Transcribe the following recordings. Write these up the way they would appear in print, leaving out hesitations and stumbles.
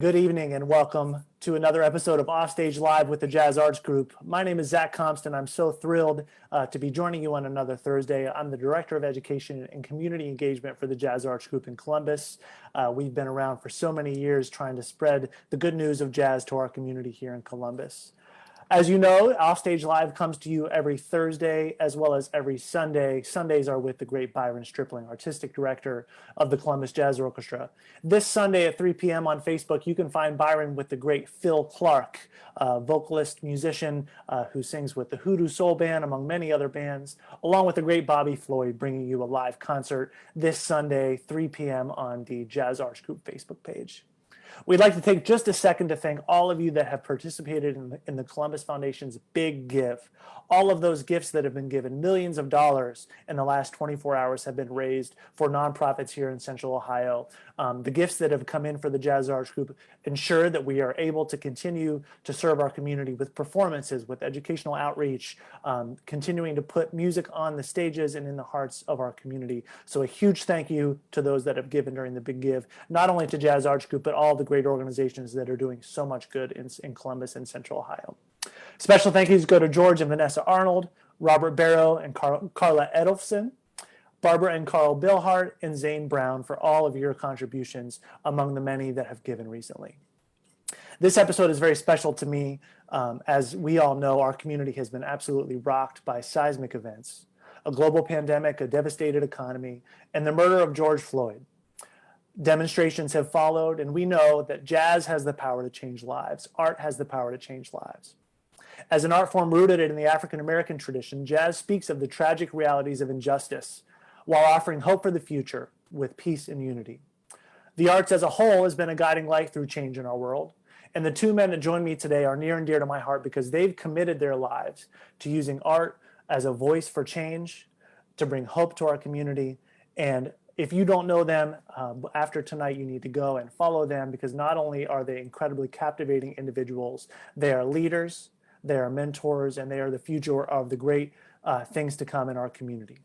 Good evening and welcome to another episode of Offstage Live with the Jazz Arts Group. My name is Zach Compston. I'm so thrilled to be joining you on another Thursday. I'm the Director of Education and Community Engagement for the Jazz Arts Group in Columbus. We've been around for so many years trying to spread the good news of jazz to our community here in Columbus. As you know, Offstage Live comes to you every Thursday as well as every Sunday. Sundays are with the great Byron Stripling, Artistic Director of the Columbus Jazz Orchestra. This Sunday at 3 p.m. on Facebook, you can find Byron with the great Phil Clark, vocalist, musician who sings with the Hoodoo Soul Band, among many other bands, along with the great Bobby Floyd, bringing you a live concert this Sunday, 3 p.m. on the Jazz Arts Group Facebook page. We'd like to take just a second to thank all of you that have participated in the Columbus Foundation's Big Give. All of those gifts that have been given, millions of dollars in the last 24 hours, have been raised for nonprofits here in Central Ohio. The gifts that have come in for the Jazz Arts Group ensure that we are able to continue to serve our community with performances, with educational outreach, continuing to put music on the stages and in the hearts of our community. So a huge thank you to those that have given during the Big Give, not only to Jazz Arts Group, but all the great organizations that are doing so much good in Columbus and Central Ohio. Special thank yous go to George and Vanessa Arnold, Robert Barrow and Carla Edelfson, Barbara and Carl Billhart, and Zane Brown for all of your contributions among the many that have given recently. This episode is very special to me. As we all know, our community has been absolutely rocked by seismic events, a global pandemic, a devastated economy, and the murder of George Floyd. Demonstrations have followed, and we know that jazz has the power to change lives. Art has the power to change lives. As an art form rooted in the African American tradition, jazz speaks of the tragic realities of injustice while offering hope for the future with peace and unity. The arts as a whole has been a guiding light through change in our world. And the two men that join me today are near and dear to my heart because they've committed their lives to using art as a voice for change, to bring hope to our community. And if you don't know them, after tonight, you need to go and follow them because not only are they incredibly captivating individuals, they are leaders, they are mentors, and they are the future of the great things to come in our community.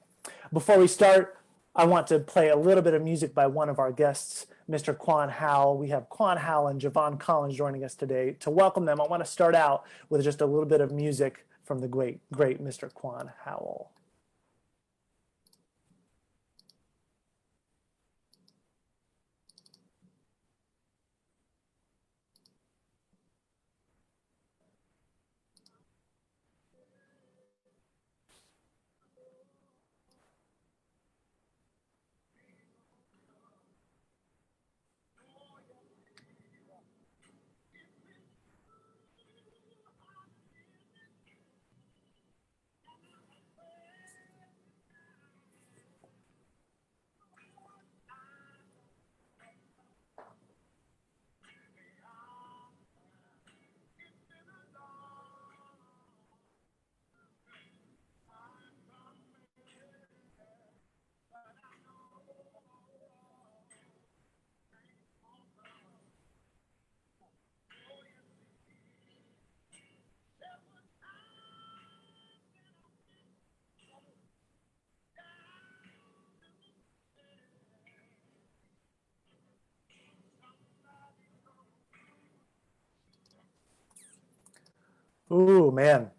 Before we start, I want to play a little bit of music by one of our guests, Mr. Quan Howell. We have Quan Howell and Jevon Collins joining us today. To welcome them, I want to start out with just a little bit of music from the great Mr. Quan Howell. Ooh, man.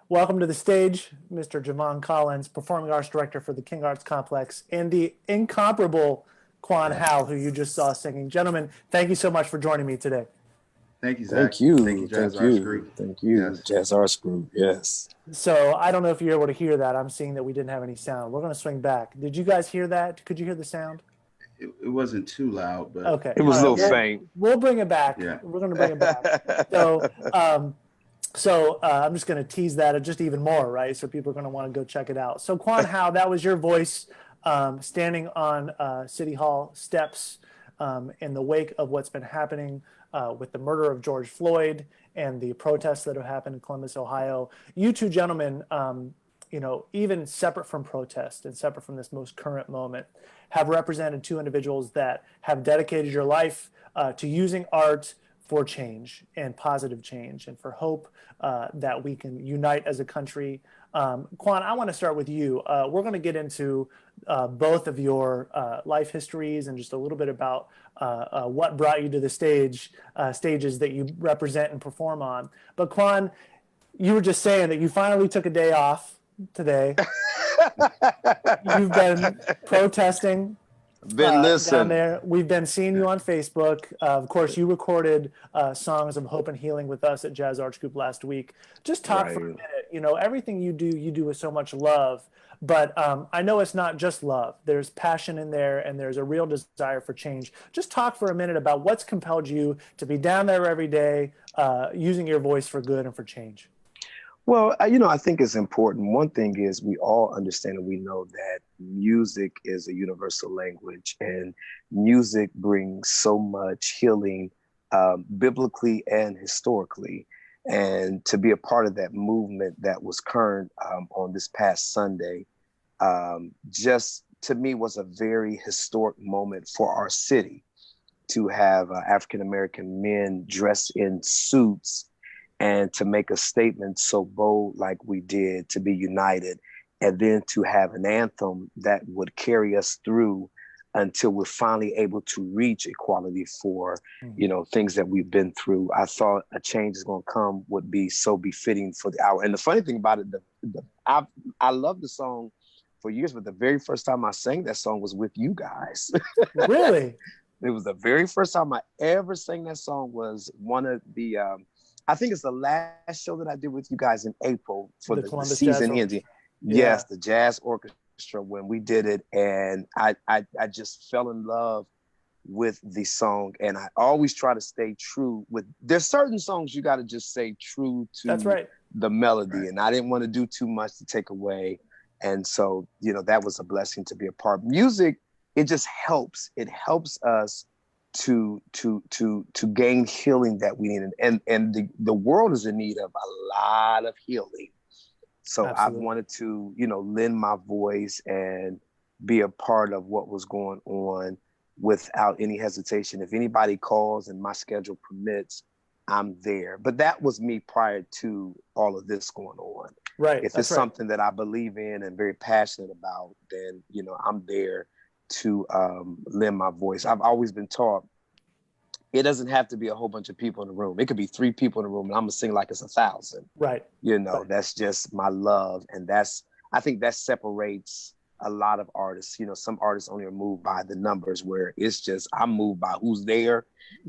Welcome to the stage, Mr. Jevon Collins, Performing Arts Director for the King Arts Complex, and the incomparable Quan Howell, who you just saw singing. Gentlemen, thank you so much for joining me today. Thank you, Zach. Thank you. Thank you, Jazz Arts Group. Thank you, yes. Jazz Arts Group. Yes. So I don't know if you're able to hear that. I'm seeing that we didn't have any sound. We're going to swing back. Did you guys hear that? Could you hear the sound? It wasn't too loud, but okay. It was a little faint. We'll bring it back. Yeah. We're going to bring it back. So I'm just going to tease that just even more, right? So people are going to want to go check it out. So Quan Howell, that was your voice standing on City Hall steps in the wake of what's been happening with the murder of George Floyd and the protests that have happened in Columbus, Ohio. You two gentlemen, even separate from protest and separate from this most current moment, have represented two individuals that have dedicated your life to using art for change and positive change and for hope that we can unite as a country. Quan, I want to start with you. We're going to get into both of your life histories and just a little bit about what brought you to the stages that you represent and perform on. But Quan, you were just saying that you finally took a day off today. You've been protesting down there. We've been seeing you on Facebook. Of course, you recorded songs of hope and healing with us at Jazz Arts Group last week. Just talk for a minute. You know, everything you do with so much love. But I know it's not just love. There's passion in there, and there's a real desire for change. Just talk for a minute about what's compelled you to be down there every day, using your voice for good and for change. Well, you know, I think it's important. One thing is we all understand and we know that music is a universal language, and music brings so much healing biblically and historically. And to be a part of that movement that was current on this past Sunday, just to me was a very historic moment for our city to have African-American men dressed in suits and to make a statement so bold like we did, to be united, and then to have an anthem that would carry us through until we're finally able to reach equality for, you know, things that we've been through. I thought a change is going to come would be so befitting for the hour. And the funny thing about it, I love the song for years, but the very first time I sang that song was with you guys. Really? It was the very first time I ever sang that song. Was one of the, I think it's the last show that I did with you guys in April for the season ending. Yes, the Jazz Orchestra, when we did it. And I just fell in love with the song. And I always try to stay true with, there's certain songs you got to just stay true to the melody. Right. And I didn't want to do too much to take away. And so, you know, that was a blessing to be a part. Music, it just helps. It helps us to gain healing that we need, and the world is in need of a lot of healing. So I've wanted to, you know, lend my voice and be a part of what was going on without any hesitation. If anybody calls and my schedule permits, I'm there. But that was me prior to all of this going on. Right. If it's something that I believe in and very passionate about, then, you know, I'm there to lend my voice. I've always been taught it doesn't have to be a whole bunch of people in the room. It could be 3 people in the room and I'm gonna sing like it's 1,000. Right. You know, that's just my love. And I think that separates a lot of artists. You know, some artists only are moved by the numbers, where it's just, I'm moved by who's there.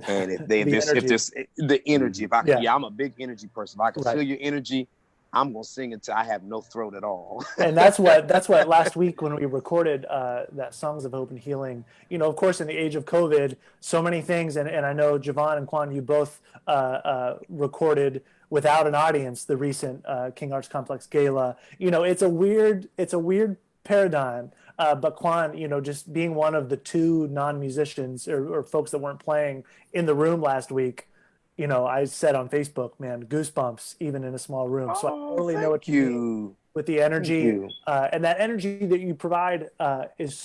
And if the energy, I'm a big energy person. If I can feel your energy, I'm gonna sing until I have no throat at all. And that's what last week when we recorded that Songs of Hope and Healing, you know, of course, in the age of COVID, so many things, and I know Jevon and Quan, you both recorded without an audience the recent King Arts Complex Gala. You know, it's a weird paradigm. But Quan, you know, just being one of the 2 non-musicians or folks that weren't playing in the room last week, you know, I said on Facebook, man, goosebumps, even in a small room. So I totally know what you mean with the energy. And that energy that you provide is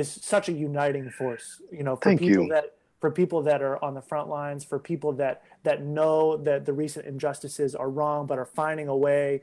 such a uniting force, you know, for people that are on the front lines, for people that know that the recent injustices are wrong, but are finding a way,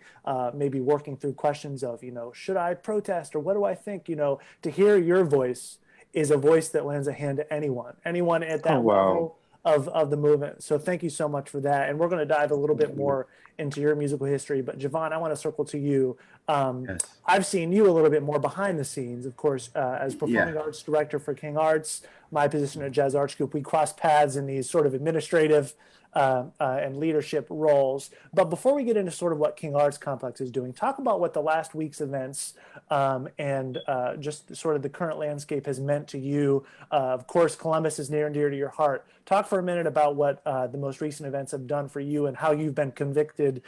maybe working through questions of, you know, should I protest or what do I think? You know, to hear your voice is a voice that lends a hand to anyone at that level of the movement. So thank you so much for that. And we're going to dive a little bit more into your musical history. But Jevon, I want to circle to you. I've seen you a little bit more behind the scenes, of course, as performing arts director for King Arts. My position at Jazz Arts Group, we cross paths in these sort of administrative and leadership roles. But before we get into sort of what King Arts Complex is doing, talk about what the last week's events and just sort of the current landscape has meant to you. Of course, Columbus is near and dear to your heart. Talk for a minute about what the most recent events have done for you and how you've been convicted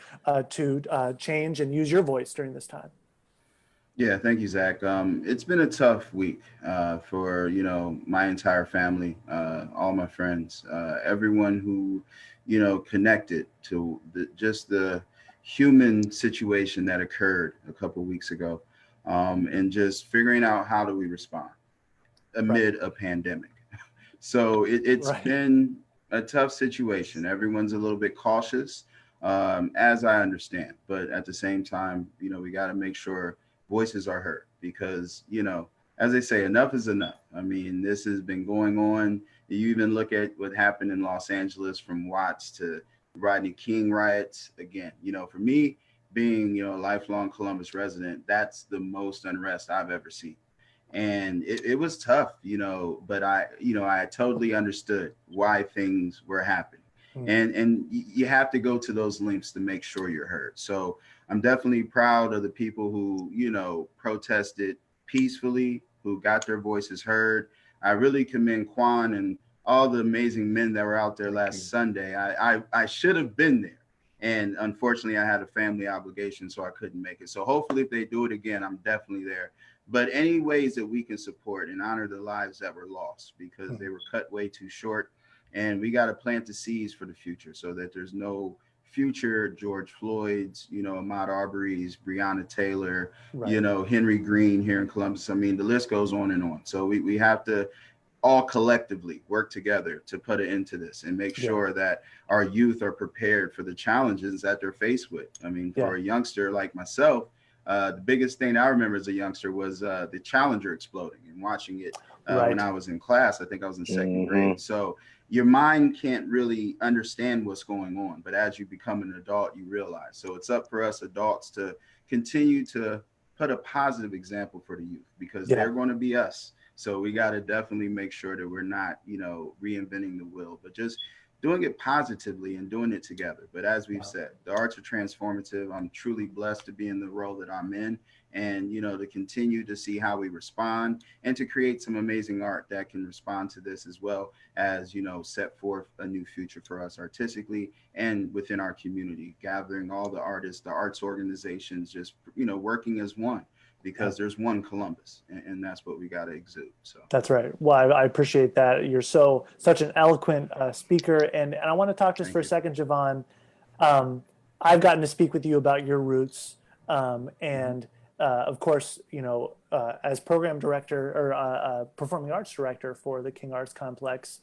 to change and use your voice during this time. Yeah, thank you, Zach. It's been a tough week for, you know, my entire family, all my friends, everyone who, you know, connected to the human situation that occurred a couple of weeks ago, and just figuring out how do we respond amid a pandemic. So it's been a tough situation. Everyone's a little bit cautious, as I understand. But at the same time, we got to make sure voices are heard because, as they say, enough is enough. I mean, this has been going on. You even look at what happened in Los Angeles from Watts to Rodney King riots. Again, for me, being, a lifelong Columbus resident, that's the most unrest I've ever seen. And it was tough, but I totally understood why things were happening. And you have to go to those lengths to make sure you're heard. So I'm definitely proud of the people who, protested peacefully, who got their voices heard. I really commend Quan and all the amazing men that were out there last Sunday. I should have been there. And unfortunately, I had a family obligation, so I couldn't make it. So hopefully, if they do it again, I'm definitely there. But any ways that we can support and honor the lives that were lost because they were cut way too short. And we got to plant the seeds for the future so that there's no future George Floyd's, Ahmaud Arbery's, Breonna Taylor, Henry Green here in Columbus. I mean, the list goes on and on. So we have to all collectively work together to put an end to this and make sure that our youth are prepared for the challenges that they're faced with. I mean, for a youngster like myself, the biggest thing I remember as a youngster was the Challenger exploding and watching it when I was in class. I think I was in second grade. So your mind can't really understand what's going on. But as you become an adult, you realize. So it's up for us adults to continue to put a positive example for the youth because they're going to be us. So we got to definitely make sure that we're not, reinventing the wheel, but just doing it positively and doing it together. But as we've said, the arts are transformative. I'm truly blessed to be in the role that I'm in and, to continue to see how we respond and to create some amazing art that can respond to this as well as, set forth a new future for us artistically and within our community, gathering all the artists, the arts organizations, just, working as one. Because there's one Columbus, and that's what we got to exude. So that's right. Well, I appreciate that. You're such an eloquent speaker, and I want to talk just for a second, Jevon. I've gotten to speak with you about your roots, and of course, as program director or performing arts director for the King Arts Complex,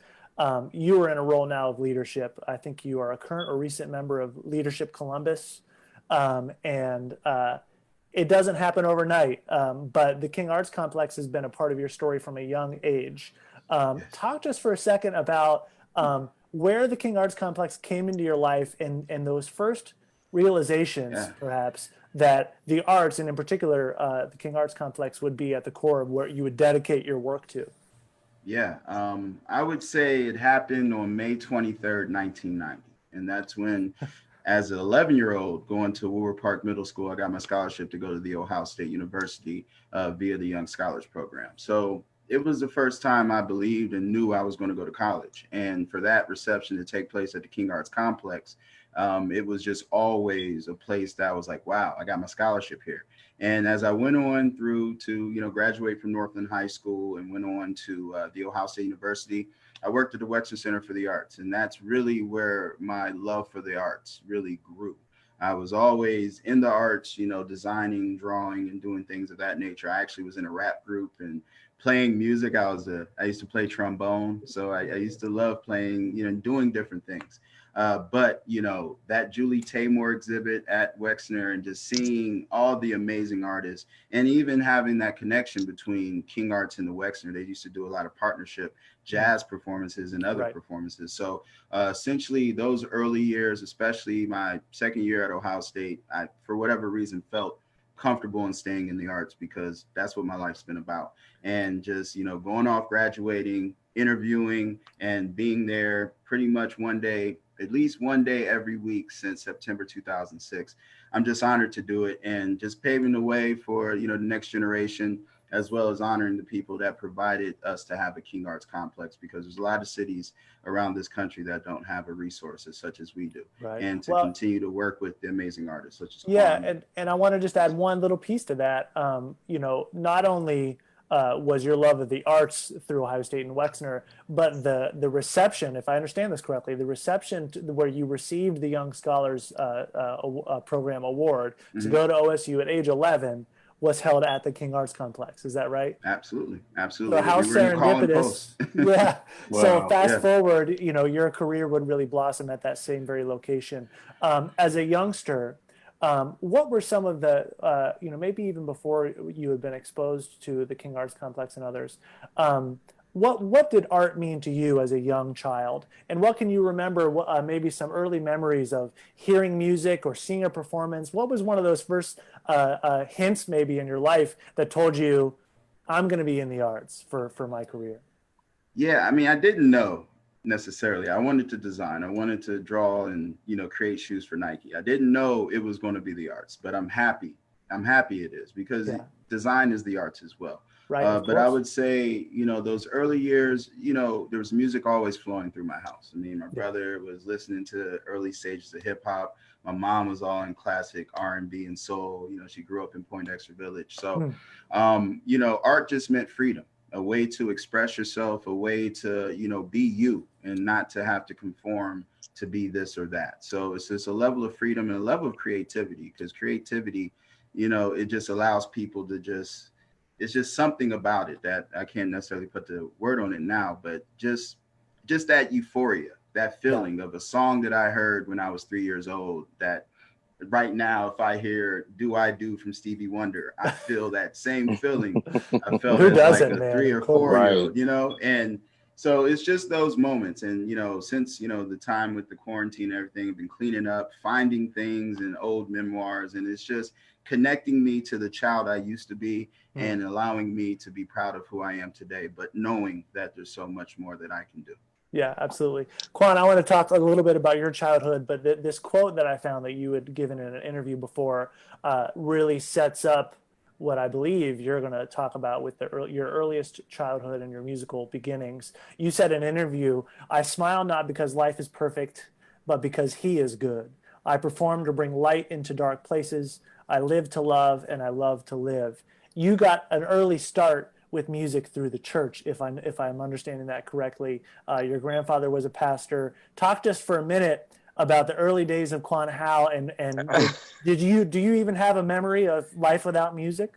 you are in a role now of leadership. I think you are a current or recent member of Leadership Columbus, and it doesn't happen overnight, but the King Arts Complex has been a part of your story from a young age. Talk just for a second about where the King Arts Complex came into your life and those first realizations, perhaps, that the arts, and in particular, the King Arts Complex would be at the core of where you would dedicate your work to. Yeah, I would say it happened on May 23rd, 1990. And that's when as an 11-year-old going to Woodward Park Middle School, I got my scholarship to go to the Ohio State University via the Young Scholars Program. So it was the first time I believed and knew I was going to go to college. And for that reception to take place at the King Arts Complex, it was just always a place that I was like, wow, I got my scholarship here. And as I went on through to, graduate from Northland High School and went on to the Ohio State University, I worked at the Wexner Center for the Arts, and that's really where my love for the arts really grew. I was always in the arts, designing, drawing, and doing things of that nature. I actually was in a rap group and playing music. I used to play trombone, so I used to love playing, doing different things. But that Julie Taymor exhibit at Wexner and just seeing all the amazing artists and even having that connection between King Arts and the Wexner, they used to do a lot of partnership jazz performances and other performances. So essentially those early years, especially my second year at Ohio State, I, for whatever reason, felt comfortable in staying in the arts because that's what my life's been about. And just, going off, graduating, interviewing, and being there pretty much at least one day every week since September 2006. I'm just honored to do it and just paving the way for, the next generation, as well as honoring the people that provided us to have a King Arts Complex, because there's a lot of cities around this country that don't have a resource such as we do. Right. And to continue to work with the amazing artists such as Quan. And I want to just add one little piece to that. Not only was your love of the arts through Ohio State and Wexner, but the reception, if I understand this correctly, the reception where you received the Young Scholars Program Award to go to OSU at age 11 was held at the King Arts Complex. Is that right? Absolutely. So Absolutely. how We were calling serendipitous. posts. Yeah. So Wow. fast Yeah. forward, your career would really blossom at that same very location. As a youngster, what were some of the, maybe even before you had been exposed to the King Arts Complex and others, what did art mean to you as a young child? And what can you remember, maybe some early memories of hearing music or seeing a performance? What was one of those first hints maybe in your life that told you, I'm going to be in the arts for my career? Yeah, I mean, I didn't know necessarily. I wanted to design. I wanted to draw and, create shoes for Nike. I didn't know it was going to be the arts, but I'm happy. I'm happy it is because Yeah. design is the arts as well. Right. Of But I course. would say, those early years, there was music always flowing through my house. I mean, my brother was listening to early stages of hip hop. My mom was all in classic R&B and soul. She grew up in Poindexter Village. So, art just meant freedom, a way to express yourself, a way to, be you and not to have to conform to be this or that. So it's just a level of freedom and a level of creativity, because creativity, it just allows people to it's just something about it that I can't necessarily put the word on it now, but just that euphoria, that feeling of a song that I heard when I was 3 years old, that right now, if I hear "Do I Do" from Stevie Wonder, I feel that same feeling I felt Who as like doesn't, a man? 3 or Of course. 4 year old, and so it's just those moments. And since the time with the quarantine and everything, I've been cleaning up, finding things in old memoirs, and it's just connecting me to the child I used to be and allowing me to be proud of who I am today, but knowing that there's so much more that I can do. Yeah, absolutely. Quan, I want to talk a little bit about your childhood, but this quote that I found that you had given in an interview before really sets up what I believe you're going to talk about with your earliest childhood and your musical beginnings. You said in an interview, "I smile not because life is perfect, but because he is good. I perform to bring light into dark places. I live to love and I love to live." You got an early start with music through the church, if I'm understanding that correctly. Your grandfather was a pastor. Talk just for a minute about the early days of Quan Howell, and do you even have a memory of life without music?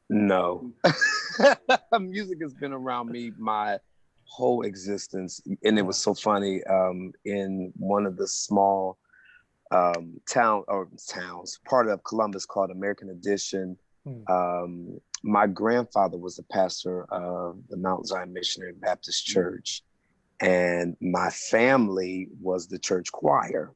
No. Music has been around me my whole existence, and it was so funny. In one of the small towns, part of Columbus, called American Addition. My grandfather was a pastor of the Mount Zion Missionary Baptist Church, and my family was the church choir.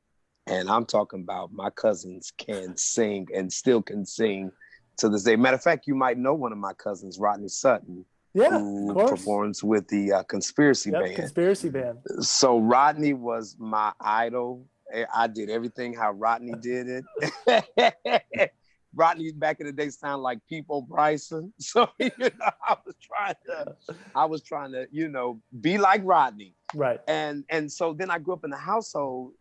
And I'm talking about my cousins can sing and still can sing to this day. Matter of fact, you might know one of my cousins, Rodney Sutton, who performs with the Conspiracy Band. Conspiracy Band. So Rodney was my idol. I did everything how Rodney did it. Rodney back in the day sounded like Peepo Bryson. So, I was trying to, be like Rodney. Right. And so then I grew up in a household,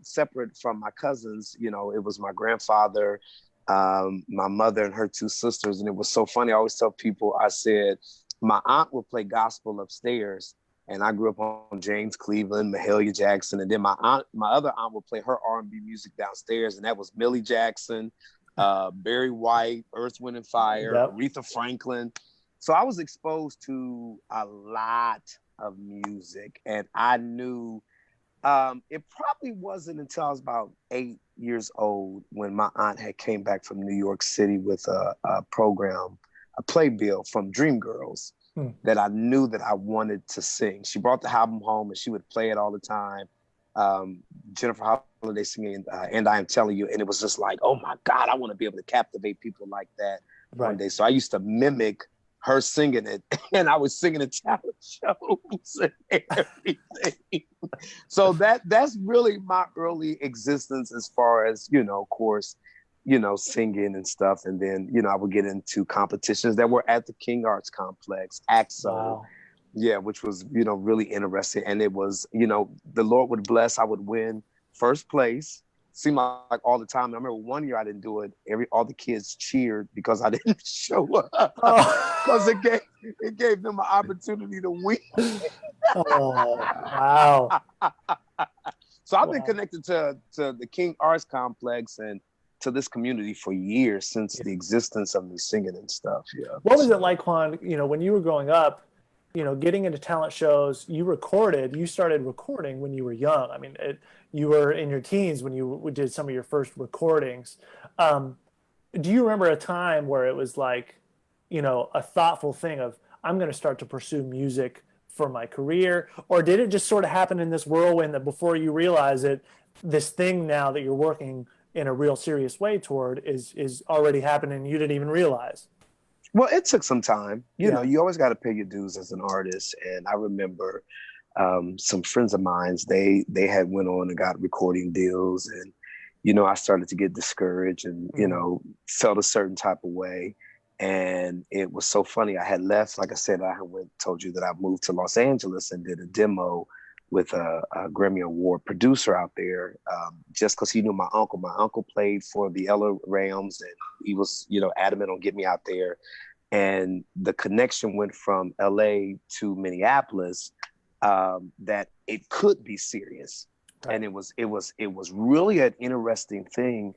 separate from my cousins. It was my grandfather, my mother and her two sisters. And it was so funny. I always tell people, I said, my aunt would play gospel upstairs. And I grew up on James Cleveland, Mahalia Jackson. And then my other aunt would play her R&B music downstairs. And that was Millie Jackson, Barry White, Earth, Wind and Fire, Aretha Franklin. So I was exposed to a lot of music, and I knew it probably wasn't until I was about 8 years old when my aunt had came back from New York City with a program, a playbill from Dreamgirls, that I knew that I wanted to sing. She brought the album home and she would play it all the time. Jennifer Holiday singing "And I Am Telling You," and it was just like, oh my God, I want to be able to captivate people like that one day. So I used to mimic her singing it, and I was singing at talent shows and everything. So that's really my early existence as far as, of course, singing and stuff. And then, I would get into competitions that were at the King Arts Complex, AXO. Wow. Yeah, which was, really interesting. And it was, the Lord would bless, I would win first place. Seemed like all the time. And I remember one year I didn't do it. All the kids cheered because I didn't show up. Because it gave them an opportunity to win. Oh, wow. So I've been connected to the King Arts Complex, and to this community for years, since the existence of me singing and stuff. Yeah. What was it like, Quan, when you were growing up, getting into talent shows? You started recording when you were young. I mean, you were in your teens when you did some of your first recordings. Do you remember a time where it was like, a thoughtful thing of, I'm going to start to pursue music for my career? Or did it just sort of happen in this whirlwind that before you realize it, this thing now that you're working in a real serious way toward is already happening and you didn't even realize? Well, it took some time. You know, you always got to pay your dues as an artist. And I remember some friends of mine, they had went on and got recording deals. And, I started to get discouraged and, felt a certain type of way. And it was so funny. I had left, like I said, told you that I moved to Los Angeles and did a demo with a Grammy Award producer out there, just because he knew my uncle. My uncle played for the LA Rams, and he was, adamant on getting me out there. And the connection went from LA to Minneapolis, that it could be serious. Right. And it was really an interesting thing.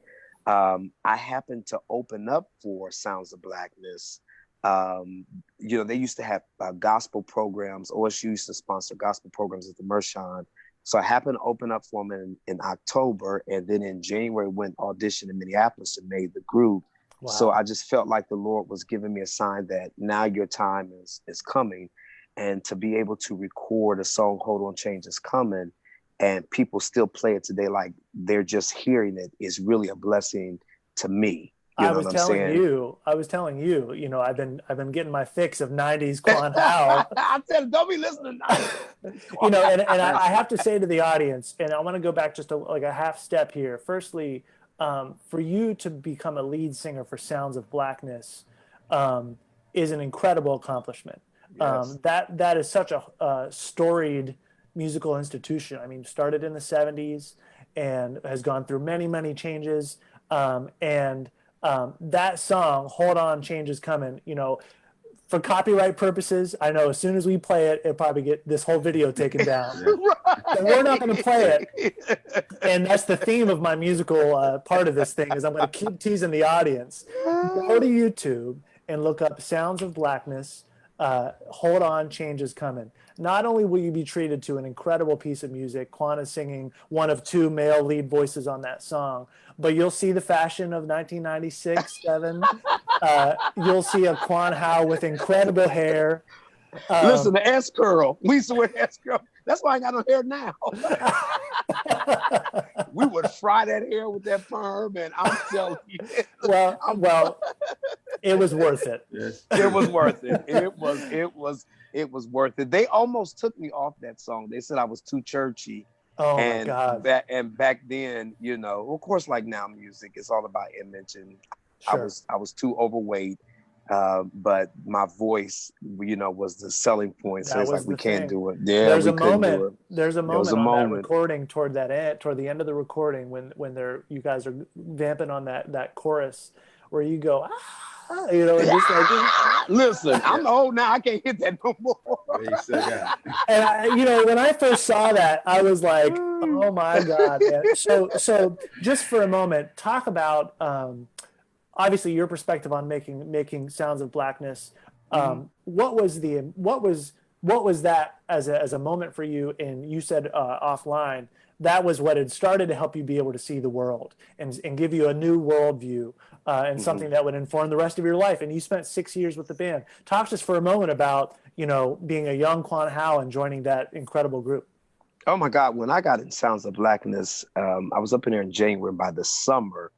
I happened to open up for Sounds of Blackness. They used to have gospel programs. OSU used to sponsor gospel programs at the Mershon. So I happened to open up for them in October. And then in January, went auditioned in Minneapolis and made the group. Wow. So I just felt like the Lord was giving me a sign that now your time is coming. And to be able to record a song, Hold On, Change Is Coming, and people still play it today like they're just hearing it, is really a blessing to me. I was telling you, I've been getting my fix of 90s Quan Howell. I said, don't be listening. And I have to say to the audience, and I want to go back just a half step here. Firstly, for you to become a lead singer for Sounds of Blackness is an incredible accomplishment. Yes. That is such a storied musical institution. I mean, started in the 70s and has gone through many, many changes. That song, Hold On, Change Is Coming, for copyright purposes, I know as soon as we play it, it'll probably get this whole video taken down. Right. So we're not going to play it. And that's the theme of my musical part of this thing, is I'm going to keep teasing the audience. Go to YouTube and look up Sounds of Blackness, Hold On, Change Is Coming. Not only will you be treated to an incredible piece of music, Quan is singing one of two male lead voices on that song, but you'll see the fashion of 1996, 7. You'll see a Quan Howell with incredible hair. Listen, the S curl. We used to wear S curl. That's why I got no hair now. We would fry that hair with that perm, and I'm telling you. Well, it was worth it. Yes. It was worth it. It was worth it. They almost took me off that song. They said I was too churchy. Oh my God. Back then, of course, like now, music is all about image, and sure. I was too overweight. But my voice, was the selling point. So it's like, we can't do it. Yeah, there's a moment on that recording toward the end of the recording when you guys are vamping on that chorus where you go, just like, listen, I'm old now. I can't hit that no more. And when I first saw that, I was like, oh my God. Man. So just for a moment, talk about, obviously your perspective on making Sounds of Blackness. What was that as a moment for you? And you said offline, that was what had started to help you be able to see the world and give you a new worldview and something that would inform the rest of your life. And you spent 6 years with the band. Talk to us for a moment about, being a young Quan Howell and joining that incredible group. Oh my God. When I got in Sounds of Blackness, I was up in there in January. By the summer,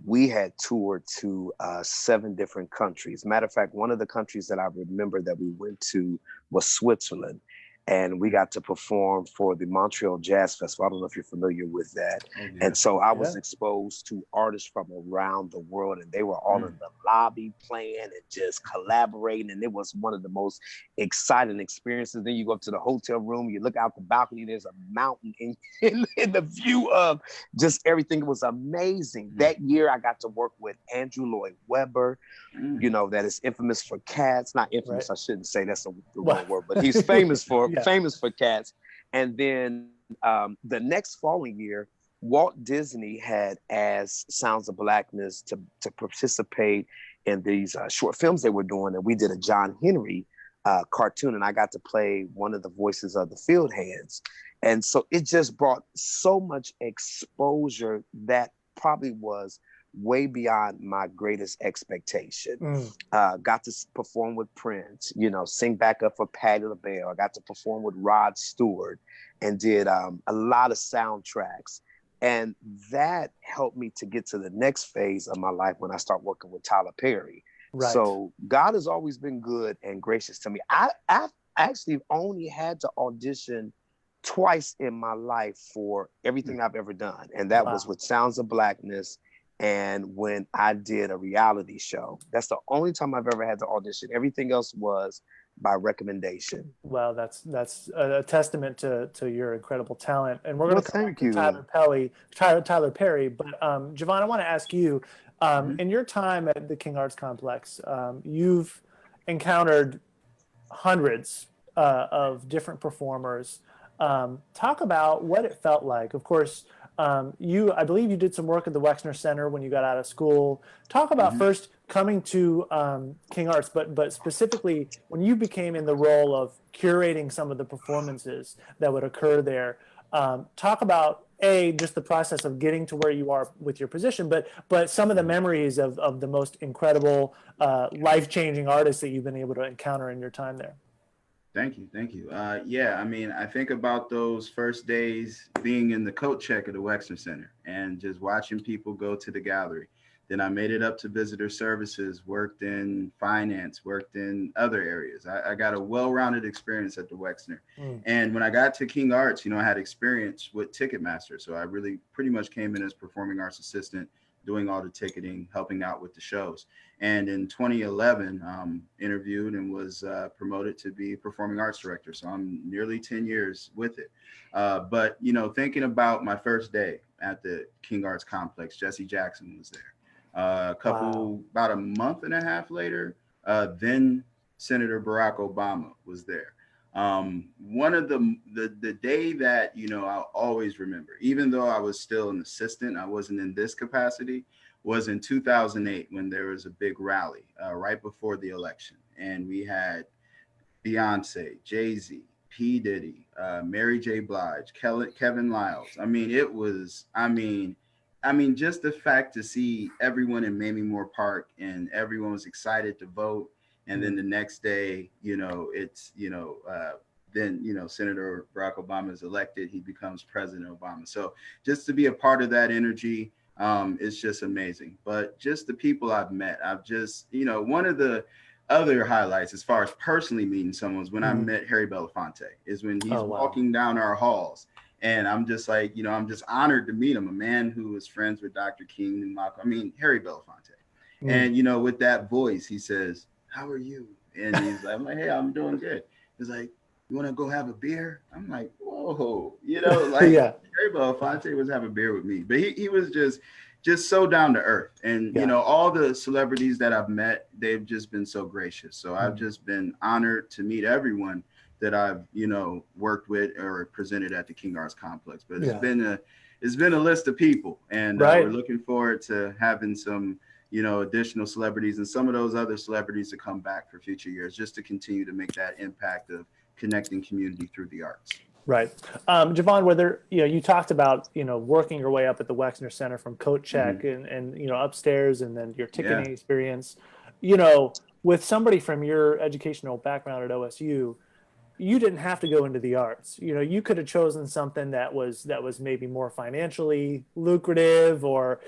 we had toured to 7 different countries. Matter of fact, one of the countries that I remember that we went to was Switzerland. And we got to perform for the Montreal Jazz Festival. I don't know if you're familiar with that. Oh, yeah. And so I was exposed to artists from around the world, and they were all in the lobby playing and just collaborating. And it was one of the most exciting experiences. Then you go up to the hotel room, you look out the balcony, there's a mountain in the view of just everything. It was amazing. That year I got to work with Andrew Lloyd Webber, that is infamous for Cats. Not infamous, right. I shouldn't say that's the wrong word, but he's famous for famous for Cats. And then the next following year, Walt Disney had asked Sounds of Blackness to participate in these short films they were doing, and we did a John Henry cartoon, and I got to play one of the voices of the field hands. And so it just brought so much exposure that probably was way beyond my greatest expectation. Got to perform with Prince, sing backup for Patti LaBelle. I got to perform with Rod Stewart and did a lot of soundtracks. And that helped me to get to the next phase of my life when I start working with Tyler Perry. Right. So God has always been good and gracious to me. I've actually only had to audition twice in my life for everything I've ever done. And that was with Sounds of Blackness and when I did a reality show. That's the only time I've ever had to audition. Everything else was by recommendation. Well, that's a testament to your incredible talent. And we're going to come back to Tyler Perry. But Jevon, I want to ask you, in your time at the King Arts Complex, you've encountered hundreds of different performers. Talk about what it felt like. Of course, I believe you did some work at the Wexner Center when you got out of school. Talk about first coming to King Arts, but specifically when you became in the role of curating some of the performances that would occur there. Talk about just the process of getting to where you are with your position, but some of the memories of the most incredible, life-changing artists that you've been able to encounter in your time there. Thank you. Yeah, I mean, I think about those first days being in the coat check at the Wexner Center and just watching people go to the gallery. Then I made it up to visitor services, worked in finance, worked in other areas. I got a well-rounded experience at the Wexner. And when I got to King Arts, I had experience with Ticketmaster. So I really pretty much came in as performing arts assistant, doing all the ticketing, helping out with the shows. And in 2011, interviewed and was promoted to be performing arts director. So I'm nearly 10 years with it. But, thinking about my first day at the King Arts Complex, Jesse Jackson was there. About a month and a half later, then Senator Barack Obama was there. One of the day that, I'll always remember, even though I was still an assistant, I wasn't in this capacity, was in 2008 when there was a big rally right before the election. And we had Beyonce, Jay-Z, P. Diddy, Mary J. Blige, Kevin Liles. Just the fact to see everyone in Mamie Moore Park and everyone was excited to vote. And then the next day, Senator Barack Obama is elected. He becomes President Obama. So just to be a part of that energy, it's just amazing. But just the people I've met, one of the other highlights as far as personally meeting someone was when I met Harry Belafonte, is when he's walking down our halls. And I'm just like, I'm just honored to meet him, a man who is friends with Dr. King and Malcolm. Harry Belafonte. And, with that voice, he says, "How are you?" And I'm like, "Hey, I'm doing good." He's like, "You want to go have a beer?" I'm like, "Whoa," Harry Belafonte was having a beer with me, but he was just so down to earth. And, all the celebrities that I've met, they've just been so gracious. So I've just been honored to meet everyone that I've, worked with or presented at the King Arts Complex. But it's been a list of people, and we're looking forward to having some, additional celebrities and some of those other celebrities to come back for future years, just to continue to make that impact of connecting community through the arts. Right. Jevon, whether, you talked about, working your way up at the Wexner Center from coat check and upstairs, and then your ticketing experience, with somebody from your educational background at OSU, you didn't have to go into the arts. You could have chosen something that was maybe more financially lucrative, or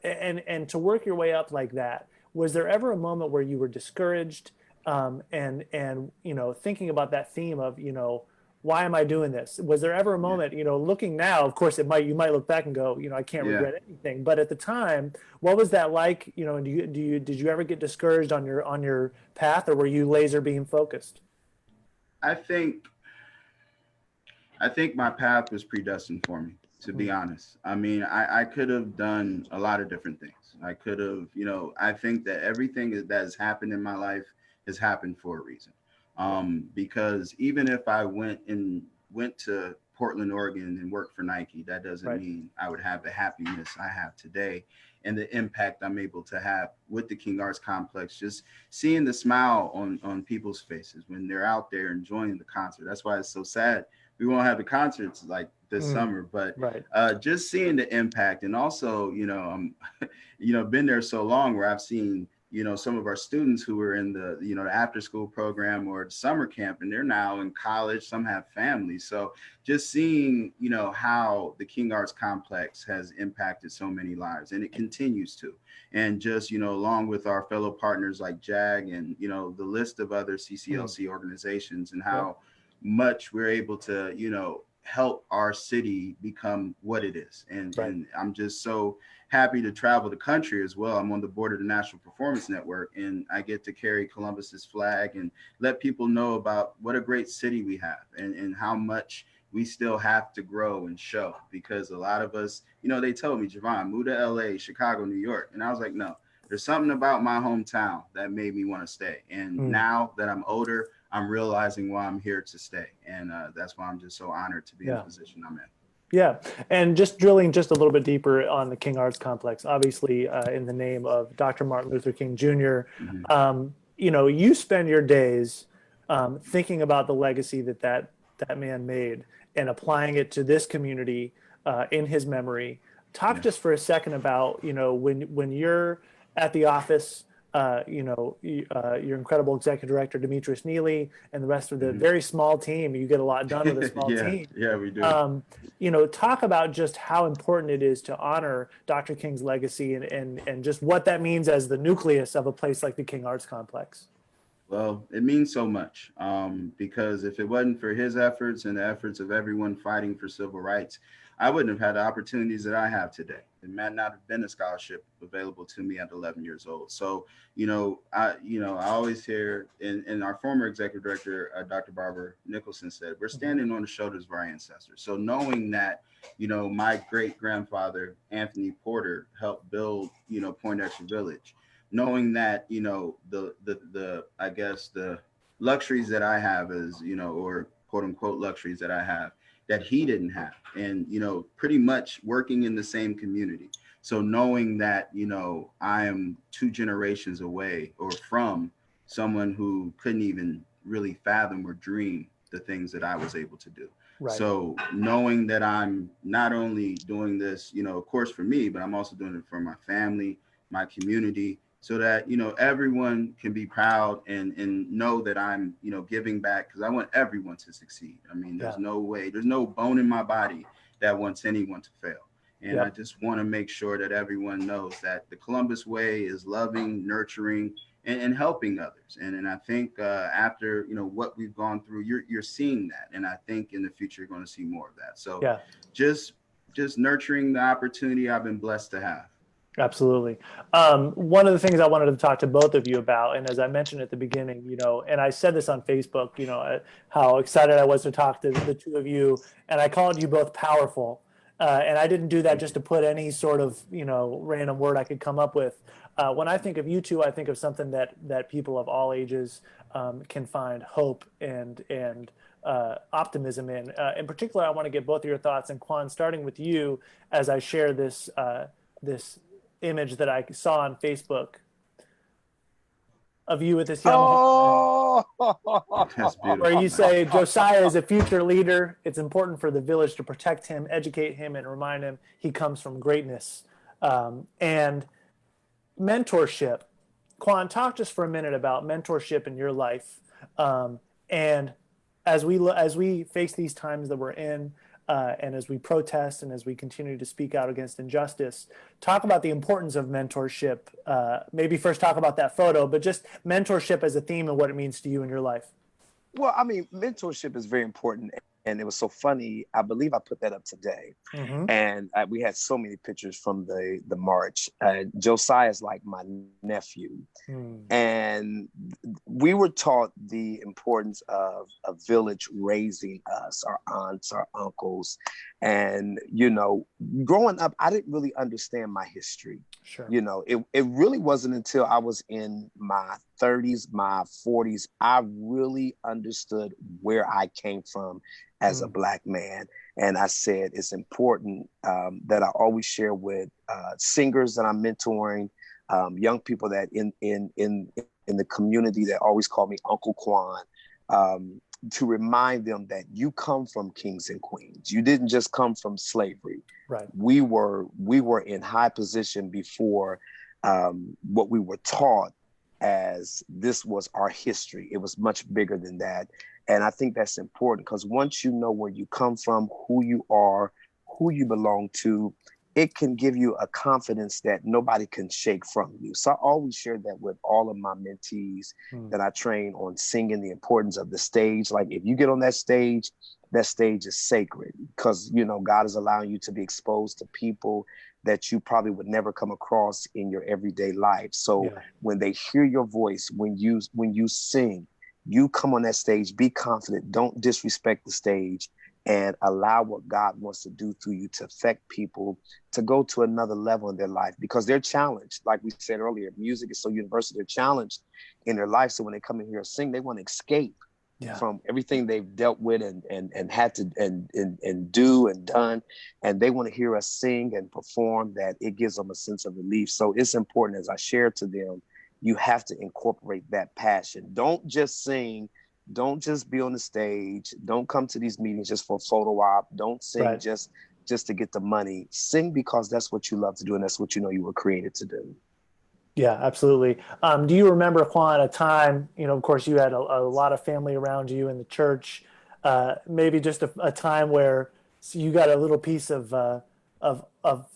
and to work your way up like that. Was there ever a moment where you were discouraged, and thinking about that theme of why am I doing this? Was there ever a moment, looking now, of course, you might look back and go, I can't regret anything. But at the time, what was that like? Did you ever get discouraged on your path, or were you laser beam focused? I think my path was predestined for me, to be honest. I could have done a lot of different things. I could have, I think that everything that has happened in my life has happened for a reason. Because even if I went to Portland, Oregon, and work for Nike. That doesn't Right. mean I would have the happiness I have today and the impact I'm able to have with the King Arts Complex. Just seeing the smile on people's faces when they're out there enjoying the concert. That's why it's so sad we won't have the concerts like this summer, but right. Just seeing the impact. And also, I'm been there so long where I've seen some of our students who were in the the after school program or summer camp, and they're now in college. Some have families. So just seeing how the King Arts Complex has impacted so many lives, and it continues to. And just along with our fellow partners like JAG and the list of other CCLC organizations, and how much we're able to help our city become what it is. And I'm just so happy to travel the country as well. I'm on the board of the National Performance Network, and I get to carry Columbus's flag and let people know about what a great city we have, and how much we still have to grow and show. Because a lot of us, they told me, Jevon, move to LA, Chicago, New York. And I was like, no, there's something about my hometown that made me want to stay. And now that I'm older, I'm realizing why I'm here to stay. And that's why I'm just so honored to be in the position I'm in. Yeah. And just drilling just a little bit deeper on the King Arts Complex, obviously in the name of Dr. Martin Luther King Jr., you spend your days thinking about the legacy that man made and applying it to this community in his memory. Talk just for a second about, when you're at the office, your incredible executive director, Demetrius Neely, and the rest of the very small team. You get a lot done with a small team. Yeah, we do. Talk about just how important it is to honor Dr. King's legacy and just what that means as the nucleus of a place like the King Arts Complex. Well, it means so much because if it wasn't for his efforts and the efforts of everyone fighting for civil rights, I wouldn't have had the opportunities that I have today. It might not have been a scholarship available to me at 11 years old. So, I always hear, and our former executive director, Dr. Barbara Nicholson said, we're standing on the shoulders of our ancestors. So knowing that, my great grandfather, Anthony Porter, helped build, Poindexter Village, knowing that, the I guess the luxuries that I have is, or quote unquote luxuries that I have, that he didn't have, and pretty much working in the same community. So knowing that I am 2 generations away or from someone who couldn't even really fathom or dream the things that I was able to do. Right. So knowing that I'm not only doing this, of course for me, but I'm also doing it for my family, my community, so that everyone can be proud and know that I'm giving back, because I want everyone to succeed. I mean, there's no way, there's no bone in my body that wants anyone to fail. And I just want to make sure that everyone knows that the Columbus way is loving, nurturing, and helping others. And I think after what we've gone through, you're seeing that, and I think in the future you're going to see more of that. So just nurturing the opportunity I've been blessed to have. Absolutely. One of the things I wanted to talk to both of you about, and as I mentioned at the beginning, and I said this on Facebook, how excited I was to talk to the two of you, and I called you both powerful. And I didn't do that just to put any sort of, random word I could come up with. When I think of you two, I think of something that people of all ages can find hope and optimism in. In particular, I want to get both of your thoughts, and Quan, starting with you, as I share this image that I saw on Facebook of you with this young where you say Josiah is a future leader. It's important for the village to protect him, educate him, and remind him he comes from greatness. And mentorship. Quan, talk just for a minute about mentorship in your life. And as we face these times that we're in, and as we protest and as we continue to speak out against injustice, talk about the importance of mentorship. Maybe first talk about that photo, but just mentorship as a theme and what it means to you in your life. Well, I mean, mentorship is very important. And it was so funny. I believe I put that up today. And we had so many pictures from the march. Josiah is like my nephew. And we were taught the importance of a village raising us, our aunts, our uncles. And, growing up, I didn't really understand my history. Sure. It really wasn't until I was in my 30s, my 40s, I really understood where I came from as a Black man. And I said, it's important that I always share with singers that I'm mentoring, young people that in the community that always call me Uncle Quan, to remind them that you come from kings and queens. You didn't just come from slavery. Right. We were in high position before what we were taught as this was our history. It was much bigger than that. And I think that's important because once you know where you come from, who you are, who you belong to, it can give you a confidence that nobody can shake from you. So I always share that with all of my mentees that I train on singing, the importance of the stage. Like if you get on that stage is sacred because, you know, God is allowing you to be exposed to people that you probably would never come across in your everyday life. So when they hear your voice, when you sing, you come on that stage, be confident, don't disrespect the stage, and allow what God wants to do through you to affect people to go to another level in their life because they're challenged. Like we said earlier, music is so universal, they're challenged in their life. So when they come in here and sing, they want to escape from everything they've dealt with and had to and do and done. And they want to hear us sing and perform, that it gives them a sense of relief. So it's important, as I share to them, you have to incorporate that passion. Don't just sing. Don't just be on the stage. Don't come to these meetings just for a photo op. Don't sing just to get the money. Sing because that's what you love to do and that's what you know you were created to do. Yeah, absolutely. Do you remember, Quan, a time, you know, of course, you had a lot of family around you in the church, maybe just a time where you got a little piece of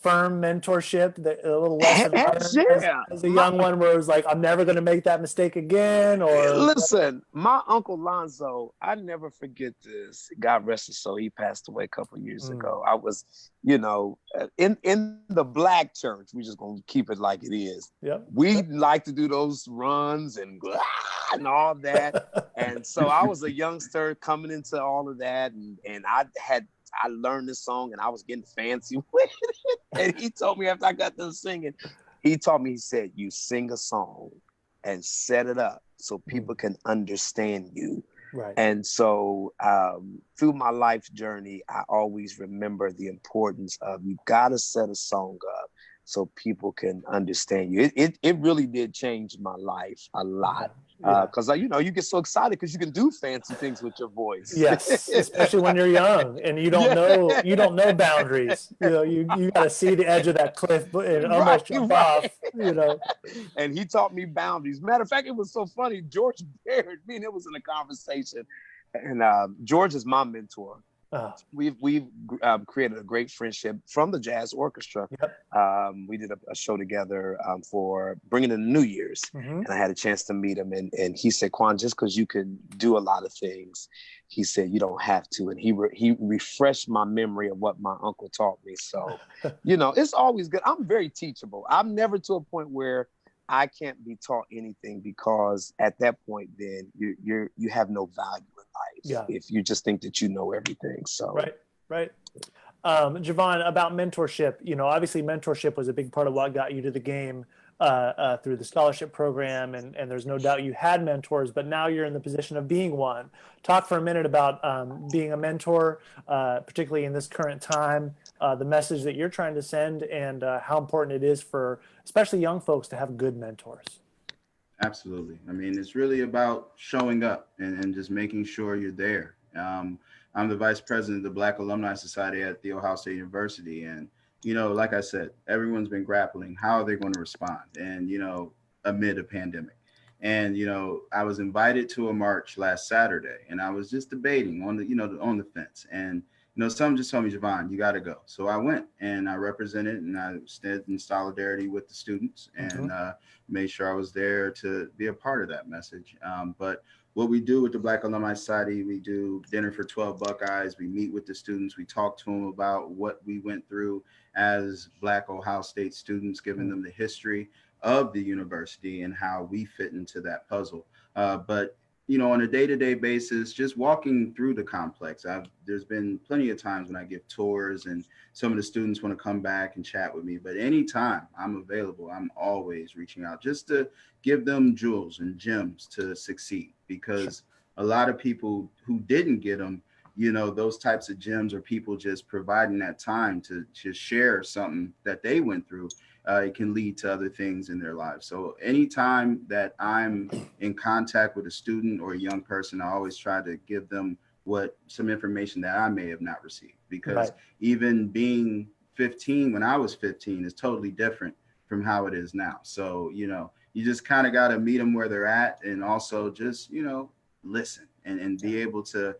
firm mentorship, that a little lesson learned as a young one, where it was like, I'm never going to make that mistake again? Or listen, my Uncle Lonzo, I never forget this. God rest his soul. He passed away a couple of years ago. I was, you know, in the Black church. We just gonna keep it like it is. We like to do those runs and all that. And so I was a youngster coming into all of that, and I learned this song and I was getting fancy with it. And he told me after I got done singing, he said, you sing a song and set it up so people can understand you. Right. And so through my life journey, I always remember the importance of you got to set a song up so people can understand you. It really did change my life a lot. Because you know, you get so excited because you can do fancy things with your voice. Yes, especially when you're young and you don't know boundaries. You know, you got to see the edge of that cliff and almost jump off. You know, and he taught me boundaries. Matter of fact, it was so funny. George Baird, me and it was in a conversation, and George is my mentor. We've created a great friendship from the jazz orchestra. We did a show together for bringing in the New Year's, and I had a chance to meet him. And he said, Quan, just because you can do a lot of things, he said you don't have to. And he refreshed my memory of what my uncle taught me. So, you know, it's always good. I'm very teachable. I'm never to a point where I can't be taught anything, because at that point, then you have no value in life if you just think that you know everything. So right. Jevon, about mentorship, you know, obviously mentorship was a big part of what got you to the game through the scholarship program, and there's no doubt you had mentors, but now you're in the position of being one. Talk for a minute about being a mentor, particularly in this current time, the message that you're trying to send, and how important it is for especially young folks to have good mentors. Absolutely. I mean, it's really about showing up and just making sure you're there. I'm the vice president of the Black Alumni Society at the Ohio State University. And, you know, like I said, everyone's been grappling. How are they going to respond? And, you know, amid a pandemic. And, you know, I was invited to a march last Saturday, and I was just debating on the fence. And, you know, some just told me, Jevon, you got to go. So I went and I represented, and I stood in solidarity with the students, and made sure I was there to be a part of that message. But what we do with the Black Alumni Society, we do dinner for 12 Buckeyes. We meet with the students. We talk to them about what we went through as Black Ohio State students, giving them the history of the university and how we fit into that puzzle. But you know, on a day-to-day basis, just walking through the complex, there's been plenty of times when I give tours and some of the students want to come back and chat with me, but anytime I'm available, I'm always reaching out just to give them jewels and gems to succeed, because a lot of people who didn't get them those types of gems, or people just providing that time to share something that they went through, it can lead to other things in their lives. So anytime that I'm in contact with a student or a young person, I always try to give them some information that I may have not received, because even being 15 when I was 15 is totally different from how it is now. So, you just kind of got to meet them where they're at, and also just, listen and be able to,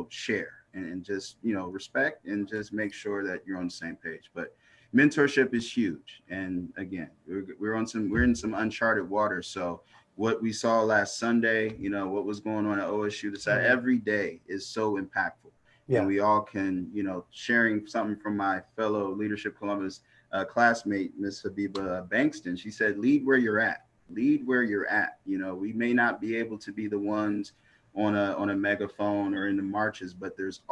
share and just, respect, and just make sure that you're on the same page. But mentorship is huge. And again, we're in some uncharted waters. So what we saw last Sunday, what was going on at OSU, every day is so impactful. Yeah. And we all can, sharing something from my fellow Leadership Columbus classmate, Miss Habiba Bankston. She said, lead where you're at. Lead where you're at. We may not be able to be the ones on a megaphone or in the marches, but there's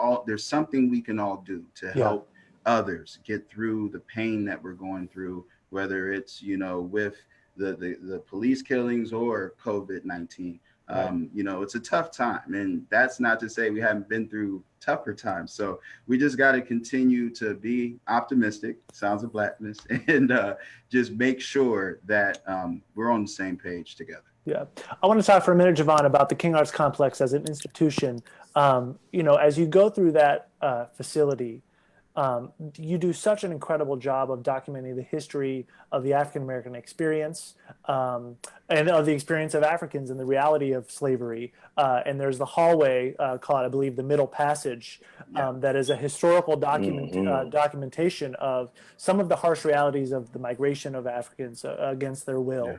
something we can all do to help others get through the pain that we're going through, whether it's, with the police killings or COVID-19. It's a tough time, and that's not to say we haven't been through tougher times. So we just got to continue to be optimistic, sounds of blackness, and just make sure that we're on the same page together. Yeah. I want to talk for a minute, Jevon, about the King Arts Complex as an institution. As you go through that facility, you do such an incredible job of documenting the history of the African-American experience and of the experience of Africans and the reality of slavery. And there's the hallway called, I believe, the Middle Passage, that is a historical documentation of some of the harsh realities of the migration of Africans against their will.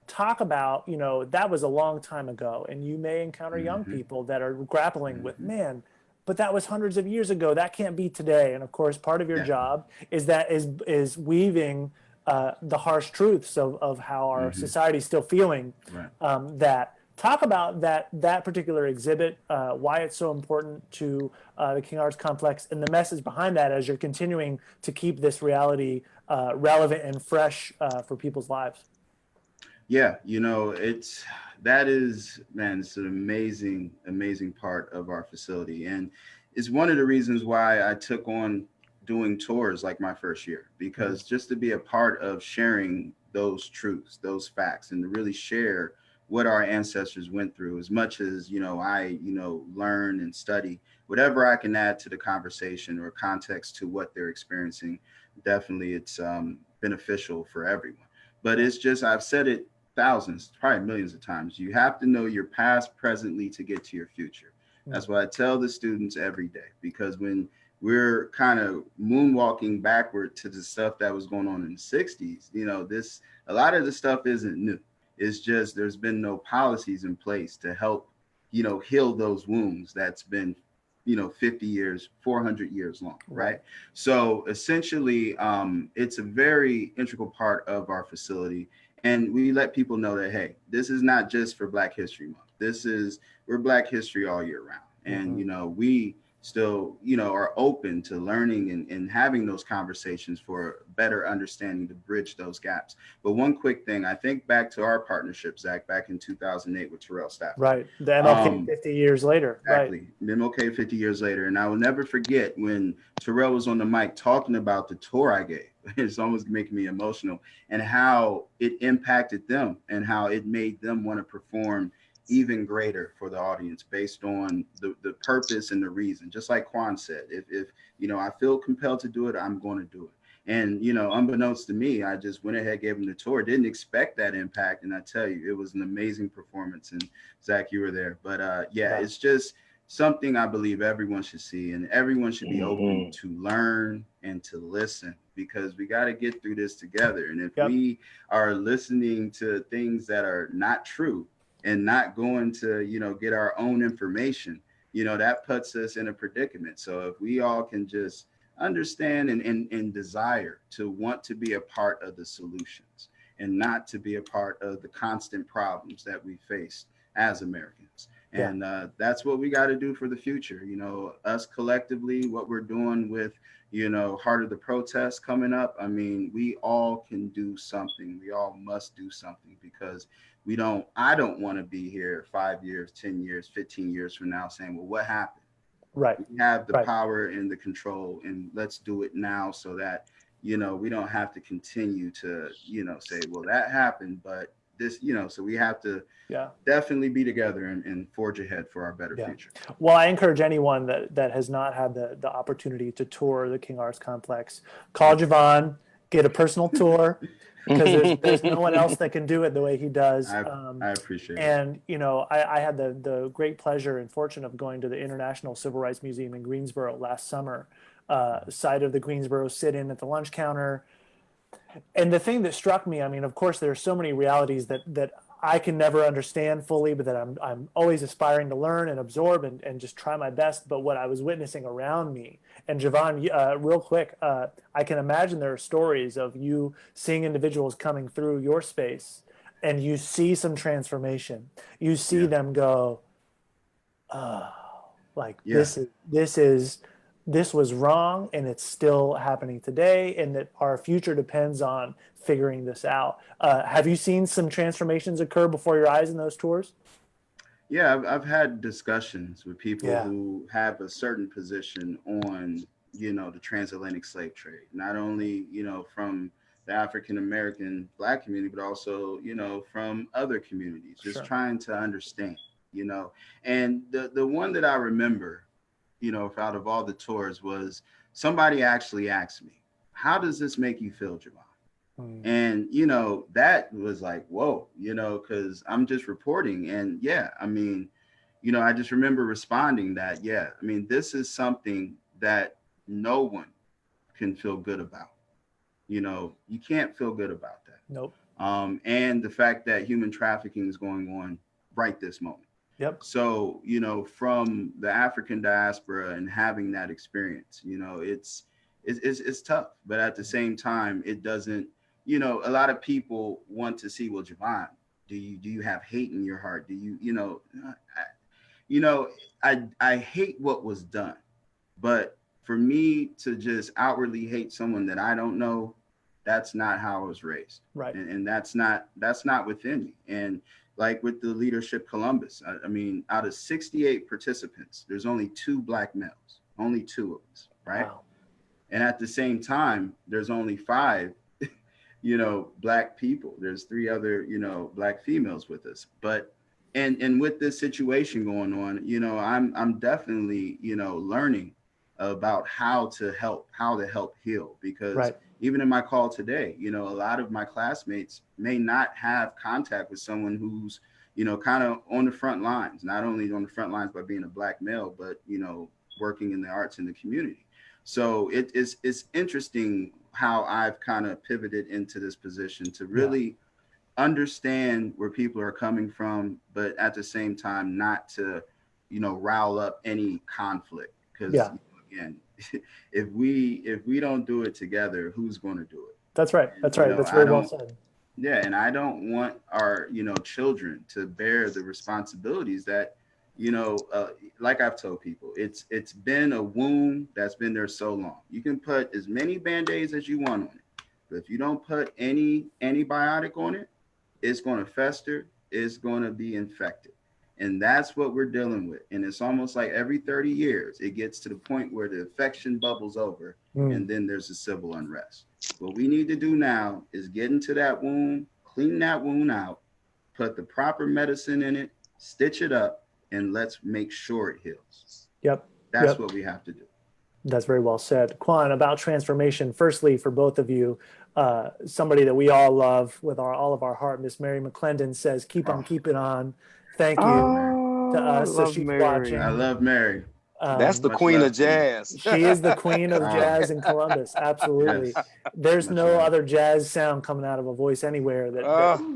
Talk about, that was a long time ago, and you may encounter young people that are grappling with, man, but that was hundreds of years ago. That can't be today. And of course, part of your job is weaving the harsh truths of how our society is still feeling that. Talk about that particular exhibit, why it's so important to the King Arts Complex, and the message behind that as you're continuing to keep this reality relevant and fresh for people's lives. Yeah, it's an amazing part of our facility. And it's one of the reasons why I took on doing tours like my first year, because just to be a part of sharing those truths, those facts, and to really share what our ancestors went through, as much as, I learn and study, whatever I can add to the conversation or context to what they're experiencing, definitely it's beneficial for everyone. But it's just, I've said it thousands, probably millions of times, you have to know your past presently to get to your future. That's what I tell the students every day, because when we're kind of moonwalking backward to the stuff that was going on in the 60s, a lot of the stuff isn't new. It's just there's been no policies in place to help, heal those wounds that's been 50 years, 400 years long, right? So essentially, it's a very integral part of our facility. And we let people know that, hey, this is not just for Black History Month. We're Black history all year round. And, we still, are open to learning and having those conversations for better understanding to bridge those gaps. But one quick thing, I think back to our partnership, Zach, back in 2008 with Terrell Stafford. Right. The MLK 50 years later. Exactly. Right. MLK 50 years later. And I will never forget when Terrell was on the mic talking about the tour I gave. It's almost making me emotional, and how it impacted them and how it made them want to perform even greater for the audience based on the purpose and the reason. Just like Quan said, if I feel compelled to do it, I'm going to do it. And, unbeknownst to me, I just went ahead, gave him the tour, didn't expect that impact. And I tell you, it was an amazing performance. And Zach, you were there. But it's just something I believe everyone should see, and everyone should be open to learn and to listen, because we got to get through this together. And if we are listening to things that are not true and not going to, get our own information, that puts us in a predicament. So if we all can just understand and desire to want to be a part of the solutions and not to be a part of the constant problems that we face as Americans, And that's what we got to do for the future. You know, us collectively, what we're doing with, you know, Heart of the Protest coming up. I mean, we all can do something. We all must do something, because I don't want to be here 5 years, 10 years, 15 years from now saying, well, what happened? Right. We have the power and the control, and let's do it now, so that, you know, we don't have to continue to, you know, say, well, that happened, but this, you know, so we have to definitely be together and forge ahead for our better future. Well, I encourage anyone that has not had the opportunity to tour the King Arts Complex, call Jevon, get a personal tour, because there's no one else that can do it the way he does. I appreciate it. And, you know, I had the great pleasure and fortune of going to the International Civil Rights Museum in Greensboro last summer, site of the Greensboro sit-in at the lunch counter. And the thing that struck me, I mean, of course, there are so many realities that I can never understand fully, but that I'm always aspiring to learn and absorb and just try my best. But what I was witnessing around me, and Jevon, real quick, I can imagine there are stories of you seeing individuals coming through your space, and you see some transformation. You see them go, oh, like this was wrong, and it's still happening today, and that our future depends on figuring this out. Have you seen some transformations occur before your eyes in those tours? Yeah, I've had discussions with people who have a certain position on, you know, the transatlantic slave trade, not only, you know, from the African-American Black community, but also, you know, from other communities, just trying to understand, you know. And the one that I remember, you know, out of all the tours, was somebody actually asked me, how does this make you feel, Jevon? And, you know, that was like, whoa, you know, because I'm just reporting. And I mean, you know, I just remember responding that, I mean, this is something that no one can feel good about. You know, you can't feel good about that. Nope. And the fact that human trafficking is going on right this moment. Yep. So, you know, from the African diaspora and having that experience, you know, it's tough, but at the same time, it doesn't, you know, a lot of people want to see, well, Jevon, do you have hate in your heart? Do you, I hate what was done, but for me to just outwardly hate someone that I don't know, that's not how I was raised. Right. And that's not within me. And like with the Leadership Columbus, I mean, out of 68 participants, there's only 2 Black males, only 2 of us, right? Wow. And at the same time, there's only 5, you know, Black people. There's 3 other, you know, Black females with us. But and with this situation going on, you know, I'm definitely, you know, learning about how to help heal, because even in my call today, you know, a lot of my classmates may not have contact with someone who's, you know, kind of on the front lines, not only on the front lines by being a Black male, but, you know, working in the arts in the community. So it's interesting how I've kind of pivoted into this position to really understand where people are coming from, but at the same time, not to, you know, rile up any conflict. Because again, if we don't do it together, who's going to do it? That's right. That's right. That's very well said. Yeah, and I don't want our, you know, children to bear the responsibilities that, you know, like I've told people, it's been a wound that's been there so long. You can put as many Band-Aids as you want on it, but if you don't put any antibiotic on it, it's going to fester, it's going to be infected. And that's what we're dealing with. And it's almost like every 30 years, it gets to the point where the infection bubbles over and then there's a civil unrest. What we need to do now is get into that wound, clean that wound out, put the proper medicine in it, stitch it up, and let's make sure it heals. Yep. That's what we have to do. That's very well said. Quan, about transformation, firstly, for both of you, somebody that we all love with all of our heart, Miss Mary McClendon says, keep on keeping on. Thank you to us. So she's watching. I love Mary. That's the queen of jazz. She is the queen of jazz in Columbus. Absolutely. Yes. There's no other jazz sound coming out of a voice anywhere that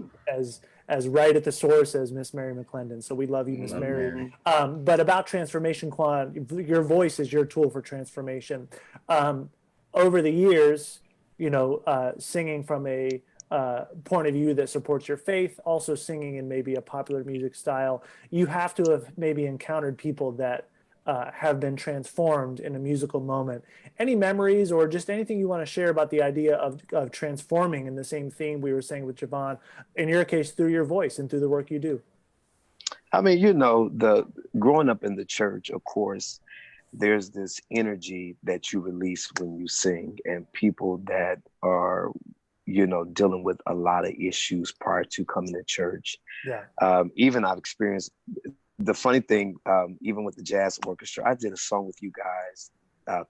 as right at the source as Miss Mary McClendon. So we love you, Miss Mary. But about transformation, Quan, your voice is your tool for transformation. Over the years, you know, singing from a point of view that supports your faith, also singing in maybe a popular music style, you have to have maybe encountered people that have been transformed in a musical moment. Any memories or just anything you want to share about the idea of transforming in the same theme we were saying with Jevon, in your case, through your voice and through the work you do? I mean, you know, the growing up in the church, of course, there's this energy that you release when you sing, and people that are, you know, dealing with a lot of issues prior to coming to church. Yeah. Even I've experienced the funny thing, even with the jazz orchestra, I did a song with you guys,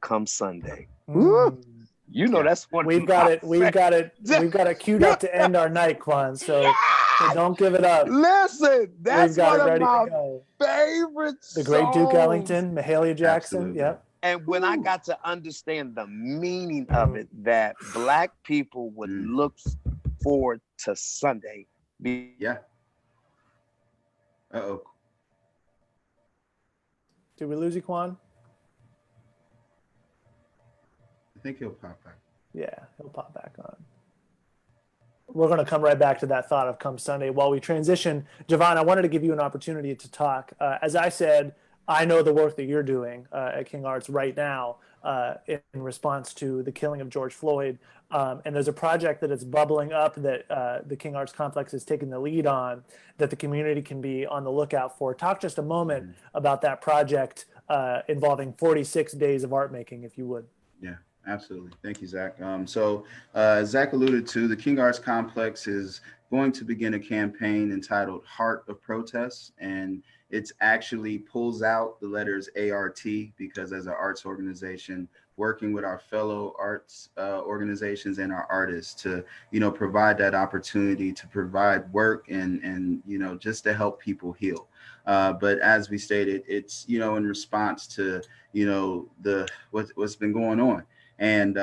Come Sunday. Woo! You know, that's one. We've got it queued up to end our night, Quan. So don't give it up. Listen, that's one of my favorite songs. The great Duke Ellington, Mahalia Jackson. Absolutely. Yep. And when I got to understand the meaning of it, that Black people would look forward to Sunday. Yeah. Uh-oh. Did we lose you, Quan? I think he'll pop back. Yeah, he'll pop back on. We're going to come right back to that thought of Come Sunday. While we transition, Jevon, I wanted to give you an opportunity to talk. As I said, I know the work that you're doing at King Arts right now in response to the killing of George Floyd. And there's a project that is bubbling up that the King Arts Complex is taking the lead on that the community can be on the lookout for. Talk just a moment about that project involving 46 days of art making, if you would. Yeah. Absolutely. Thank you, Zach. Zach alluded to, the King Arts Complex is going to begin a campaign entitled Heart of Protest, and it's actually pulls out the letters ART because as an arts organization, working with our fellow arts organizations and our artists to, you know, provide that opportunity to provide work and you know, just to help people heal. But as we stated, it's, you know, in response to, you know, what's been going on. And,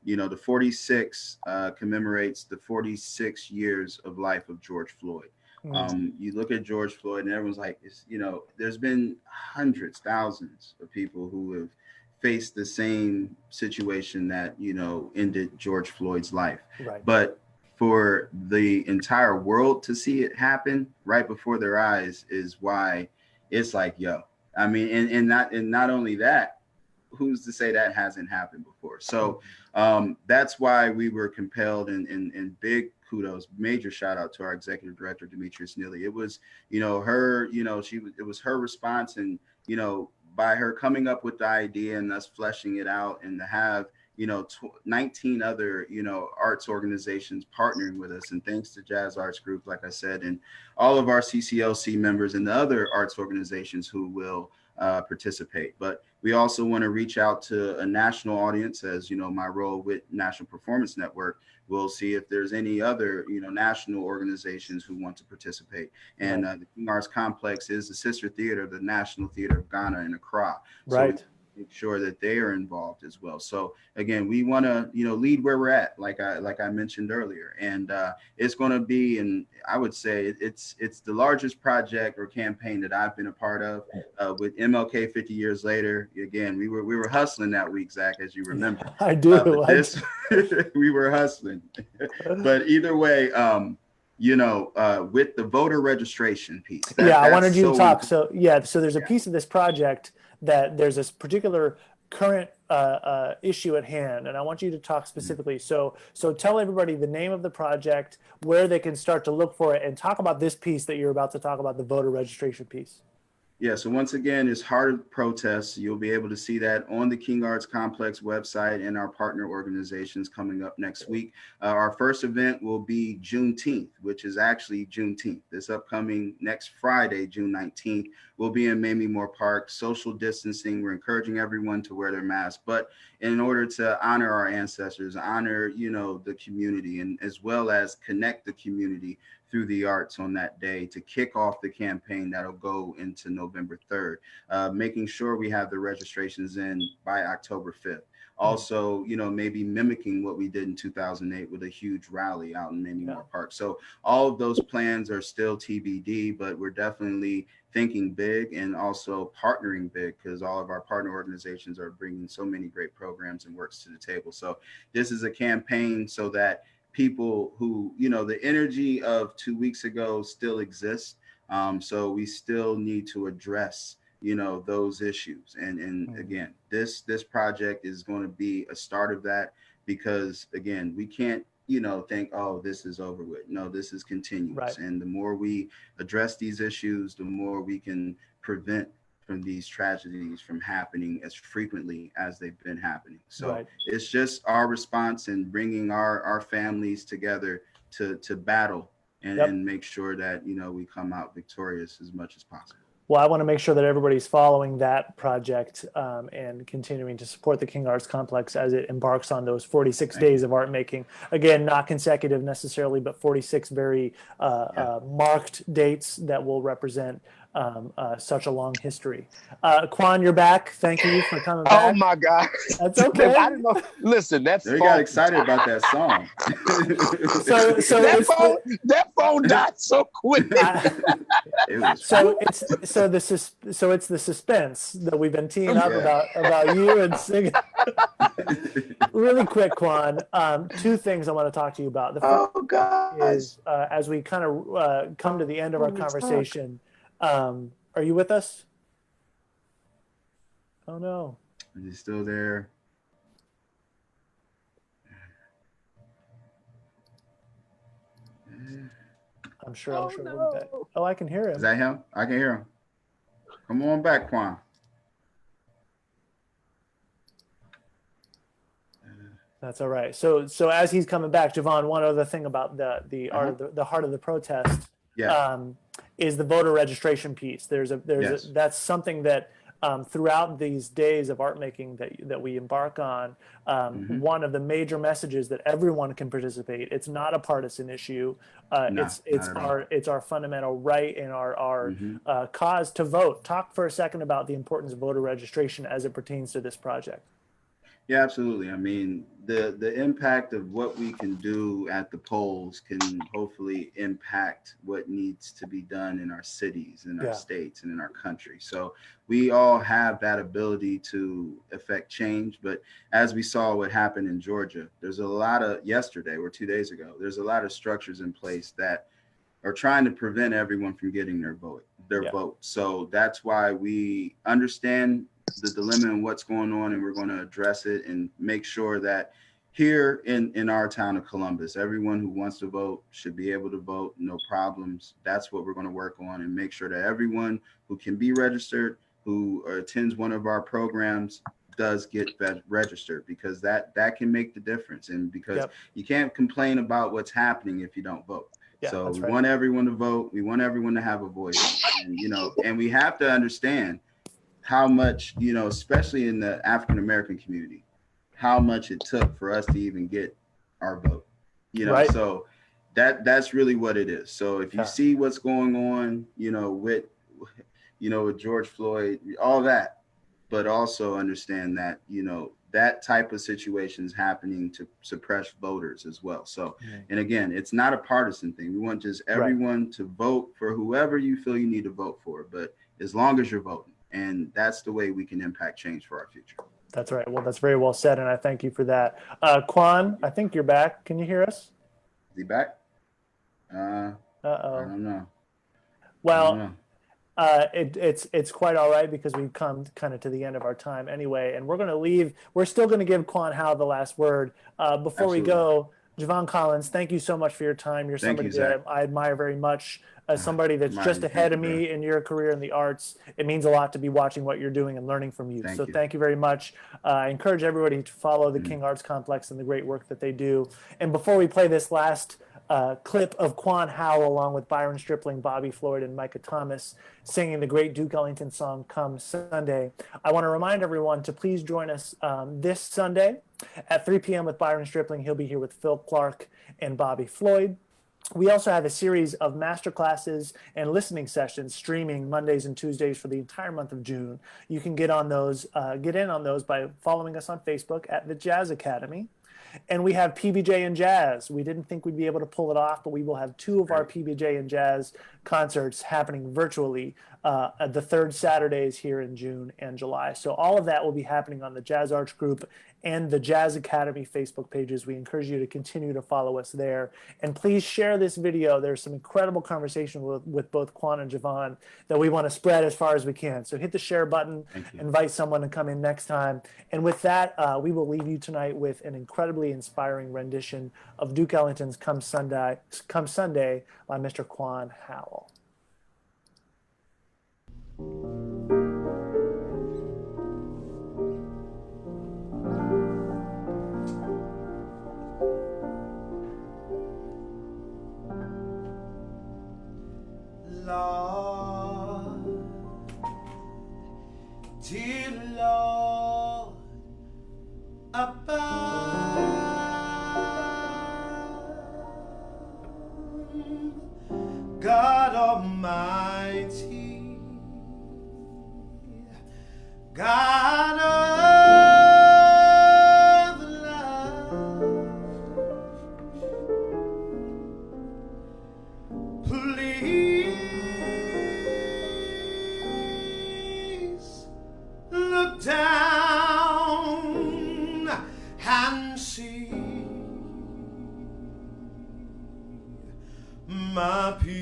you know, the 46 commemorates the 46 years of life of George Floyd. You look at George Floyd and everyone's like, you know, there's been hundreds, thousands of people who have faced the same situation that, you know, ended George Floyd's life. Right. But for the entire world to see it happen right before their eyes is why it's like, yo, I mean, and not only that, who's to say that hasn't happened before? So that's why we were compelled, and big kudos, major shout out to our executive director, Demetrius Neely. It was, you know, her, you know, it was her response, and, you know, by her coming up with the idea and us fleshing it out, and to have, you know, 19 other, you know, arts organizations partnering with us. And thanks to Jazz Arts Group, like I said, and all of our CCLC members and the other arts organizations who will participate. But we also want to reach out to a national audience, as you know, my role with National Performance Network. We'll see if there's any other, you know, national organizations who want to participate. And the King Arts Complex is the sister theater of the National Theater of Ghana in Accra. Right. So make sure that they are involved as well. So again, we want to, you know, lead where we're at, like I mentioned earlier, and it's going to be, and I would say it's the largest project or campaign that I've been a part of with MLK 50 years later. Again, we were hustling that week, Zach, as you remember. I do. We were hustling, but either way, you know, with the voter registration piece. I wanted you to talk. So there's a piece of this project that there's this particular current issue at hand, and I want you to talk specifically. So tell everybody the name of the project, where they can start to look for it, and talk about this piece that you're about to talk about, the voter registration piece. Yeah, so once again, it's Heart of Protest. You'll be able to see that on the King Arts Complex website and our partner organizations coming up next week. Our first event will be Juneteenth, which is actually Juneteenth. This upcoming next Friday, June 19th, we'll be in Mamie Moore Park, social distancing. We're encouraging everyone to wear their mask, but in order to honor our ancestors, honor, you know, the community, and as well as connect the community through the arts on that day to kick off the campaign that'll go into November 3rd, making sure we have the registrations in by October 5th. Also, you know, maybe mimicking what we did in 2008 with a huge rally out in Mamie Moore Park. So all of those plans are still TBD, but we're definitely thinking big and also partnering big, because all of our partner organizations are bringing so many great programs and works to the table. So this is a campaign so that people who, you know, the energy of 2 weeks ago still exists. So we still need to address, you know, those issues. And again, this project is going to be a start of that, because again, we can't, you know, think, oh, this is over with. No, this is continuous. Right. And the more we address these issues, the more we can prevent from these tragedies from happening as frequently as they've been happening. So it's just our response and bringing our families together to battle and make sure that, you know, we come out victorious as much as possible. Well, I want to make sure that everybody's following that project and continuing to support the King Arts Complex as it embarks on those 46 days of art making. Again, not consecutive necessarily, but 46 very marked dates that will represent such a long history. Quan, you're back. Thank you for coming back. Oh my God. That's okay. I didn't know. Listen, that's they got excited about that song. so that phone died so quick. It's the suspense that we've been teeing up about you and singing. Really quick, Quan. Two things I want to talk to you about. The first is as we kind of come to the end of our conversation. Are you with us? Oh no. Is he still there? I'm sure we'll be back. Oh, I can hear him. Is that him? I can hear him. Come on back, Quan. That's all right. So as he's coming back, Jevon, one other thing about the art of the heart of the protest is the voter registration piece. That's something that throughout these days of art making that we embark on, one of the major messages that everyone can participate. It's not a partisan issue. It's our fundamental right and our cause to vote. Talk for a second about the importance of voter registration as it pertains to this project. Yeah, absolutely. I mean, the impact of what we can do at the polls can hopefully impact what needs to be done in our cities, in our states, and in our country. So we all have that ability to affect change. But as we saw what happened in Georgia, there's a lot of yesterday or 2 days ago, there's a lot of structures in place that are trying to prevent everyone from getting their vote. So that's why we understand the dilemma and what's going on, and we're going to address it and make sure that here in our town of Columbus, everyone who wants to vote should be able to vote, no problems. That's what we're going to work on, and make sure that everyone who can be registered, who attends one of our programs, does get registered, because that can make the difference. And because you can't complain about what's happening if you don't vote. So we want everyone to vote. We want everyone to have a voice, and and we have to understand how much, especially in the African-American community, how much it took for us to even get our vote, so that's really what it is. So if you see what's going on, with George Floyd, all that, but also understand that, that type of situation is happening to suppress voters as well. So, and again, it's not a partisan thing. We want just everyone to vote for whoever you feel you need to vote for, but as long as you're voting. And that's the way we can impact change for our future. That's right. Well, that's very well said, and I thank you for that. Quan, I think you're back. Can you hear us? Is he back? I don't know. Well, it's quite all right, because we've come kind of to the end of our time anyway, and we're going to leave. We're still going to give Quan Howell the last word. Before we go, Jevon Collins, thank you so much for your time. You're somebody that I admire very much. As somebody that's just ahead of me in your career in the arts, it means a lot to be watching what you're doing and learning from you. Thank you very much. I encourage everybody to follow the King Arts Complex and the great work that they do. And before we play this last clip of Quan Howell along with Byron Stripling, Bobby Floyd, and Micah Thomas singing the great Duke Ellington song, Come Sunday, I want to remind everyone to please join us this Sunday at 3 p.m. with Byron Stripling. He'll be here with Phil Clark and Bobby Floyd. We also have a series of masterclasses and listening sessions streaming Mondays and Tuesdays for the entire month of June. You can get in on those by following us on Facebook at The Jazz Academy. And we have PBJ and Jazz. We didn't think we'd be able to pull it off, but we will have 2 of our PBJ and Jazz concerts happening virtually at the third Saturdays here in June and July. So all of that will be happening on the Jazz Arts Group and the Jazz Academy Facebook pages. We encourage you to continue to follow us there. And please share this video. There's some incredible conversation with both Quan and Jevon that we want to spread as far as we can. So hit the share button, invite someone to come in next time. And with that, we will leave you tonight with an incredibly inspiring rendition of Duke Ellington's Come Sunday by Mr. Quan Howell. Lord, dear Lord, above, God Almighty, God of love, please look down and see my people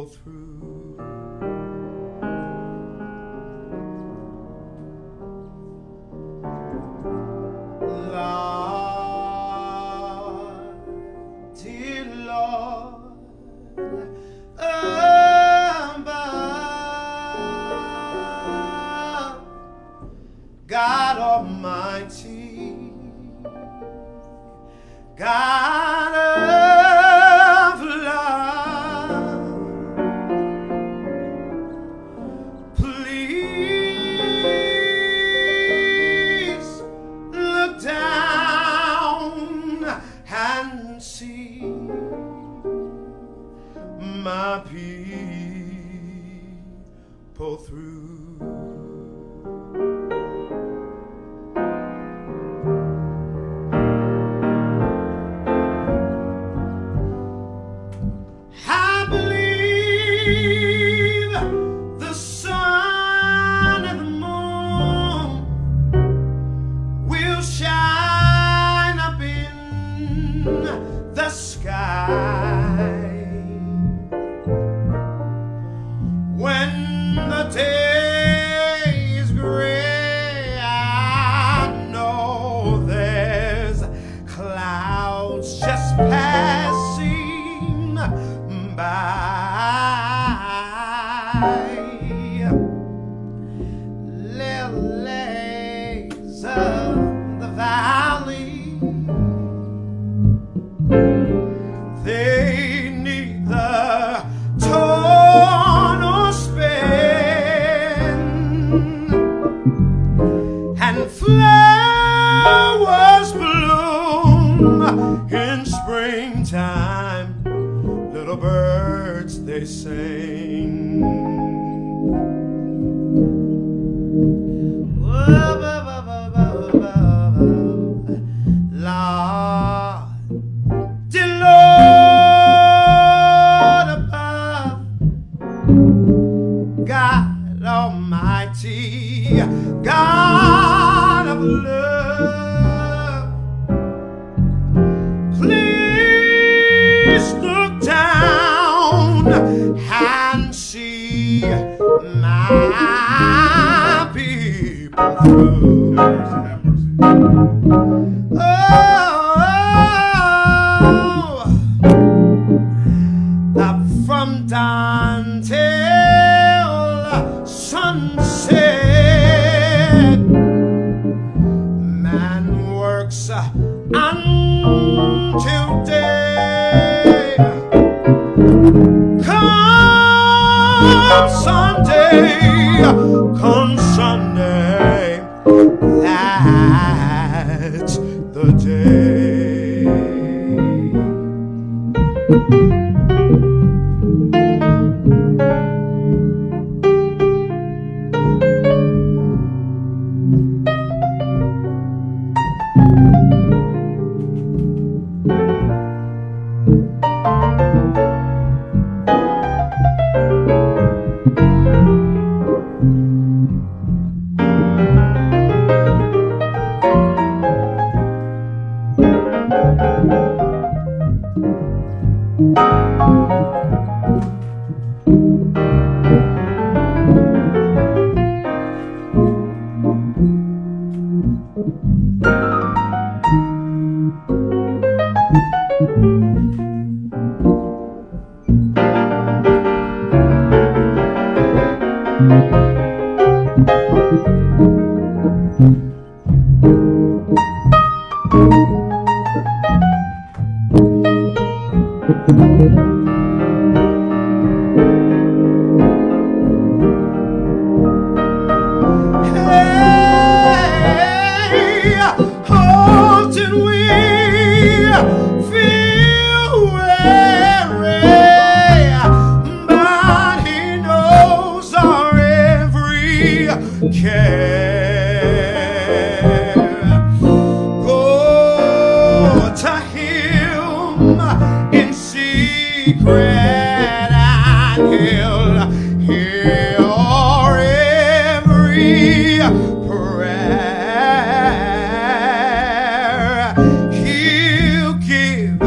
through. Lord, dear Lord, above, God Almighty, God of love, please look down and see my people through. I believe the sun and the moon will shine up in the sky when the day is gray. I know there's clouds just passing by. Lilies of the valley, they neither torn or spin, and flowers bloom in springtime. Little birds they sing. Lord, dear Lord above, God Almighty, God of love, please look down and see my people through. Up from dawn till sunset, man works until day. Come Sunday, that's the day. Hey, often we feel weary, but He knows our every care. Go to Him in secret, and He'll hear every prayer. He'll give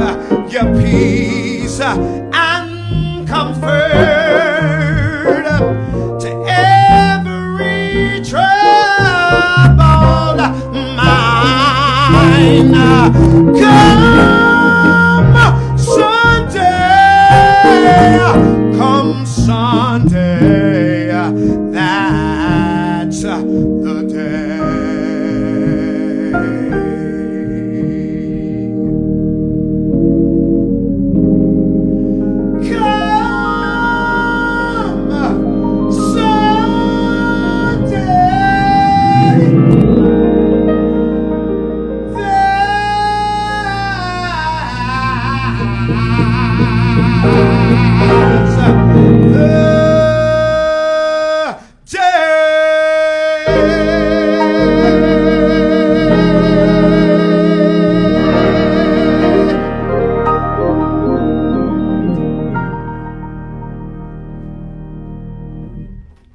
you peace and comfort to every troubled mind. Come Sunday, that's the day. Come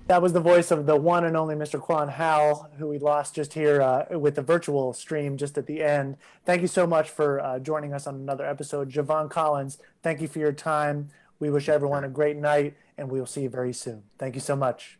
That was the voice of the one and only Mr. Quan Howell, who we lost just here with the virtual stream just at the end. Thank you so much for joining us on another episode. Jevon Collins, thank you for your time. We wish everyone a great night, and we will see you very soon. Thank you so much.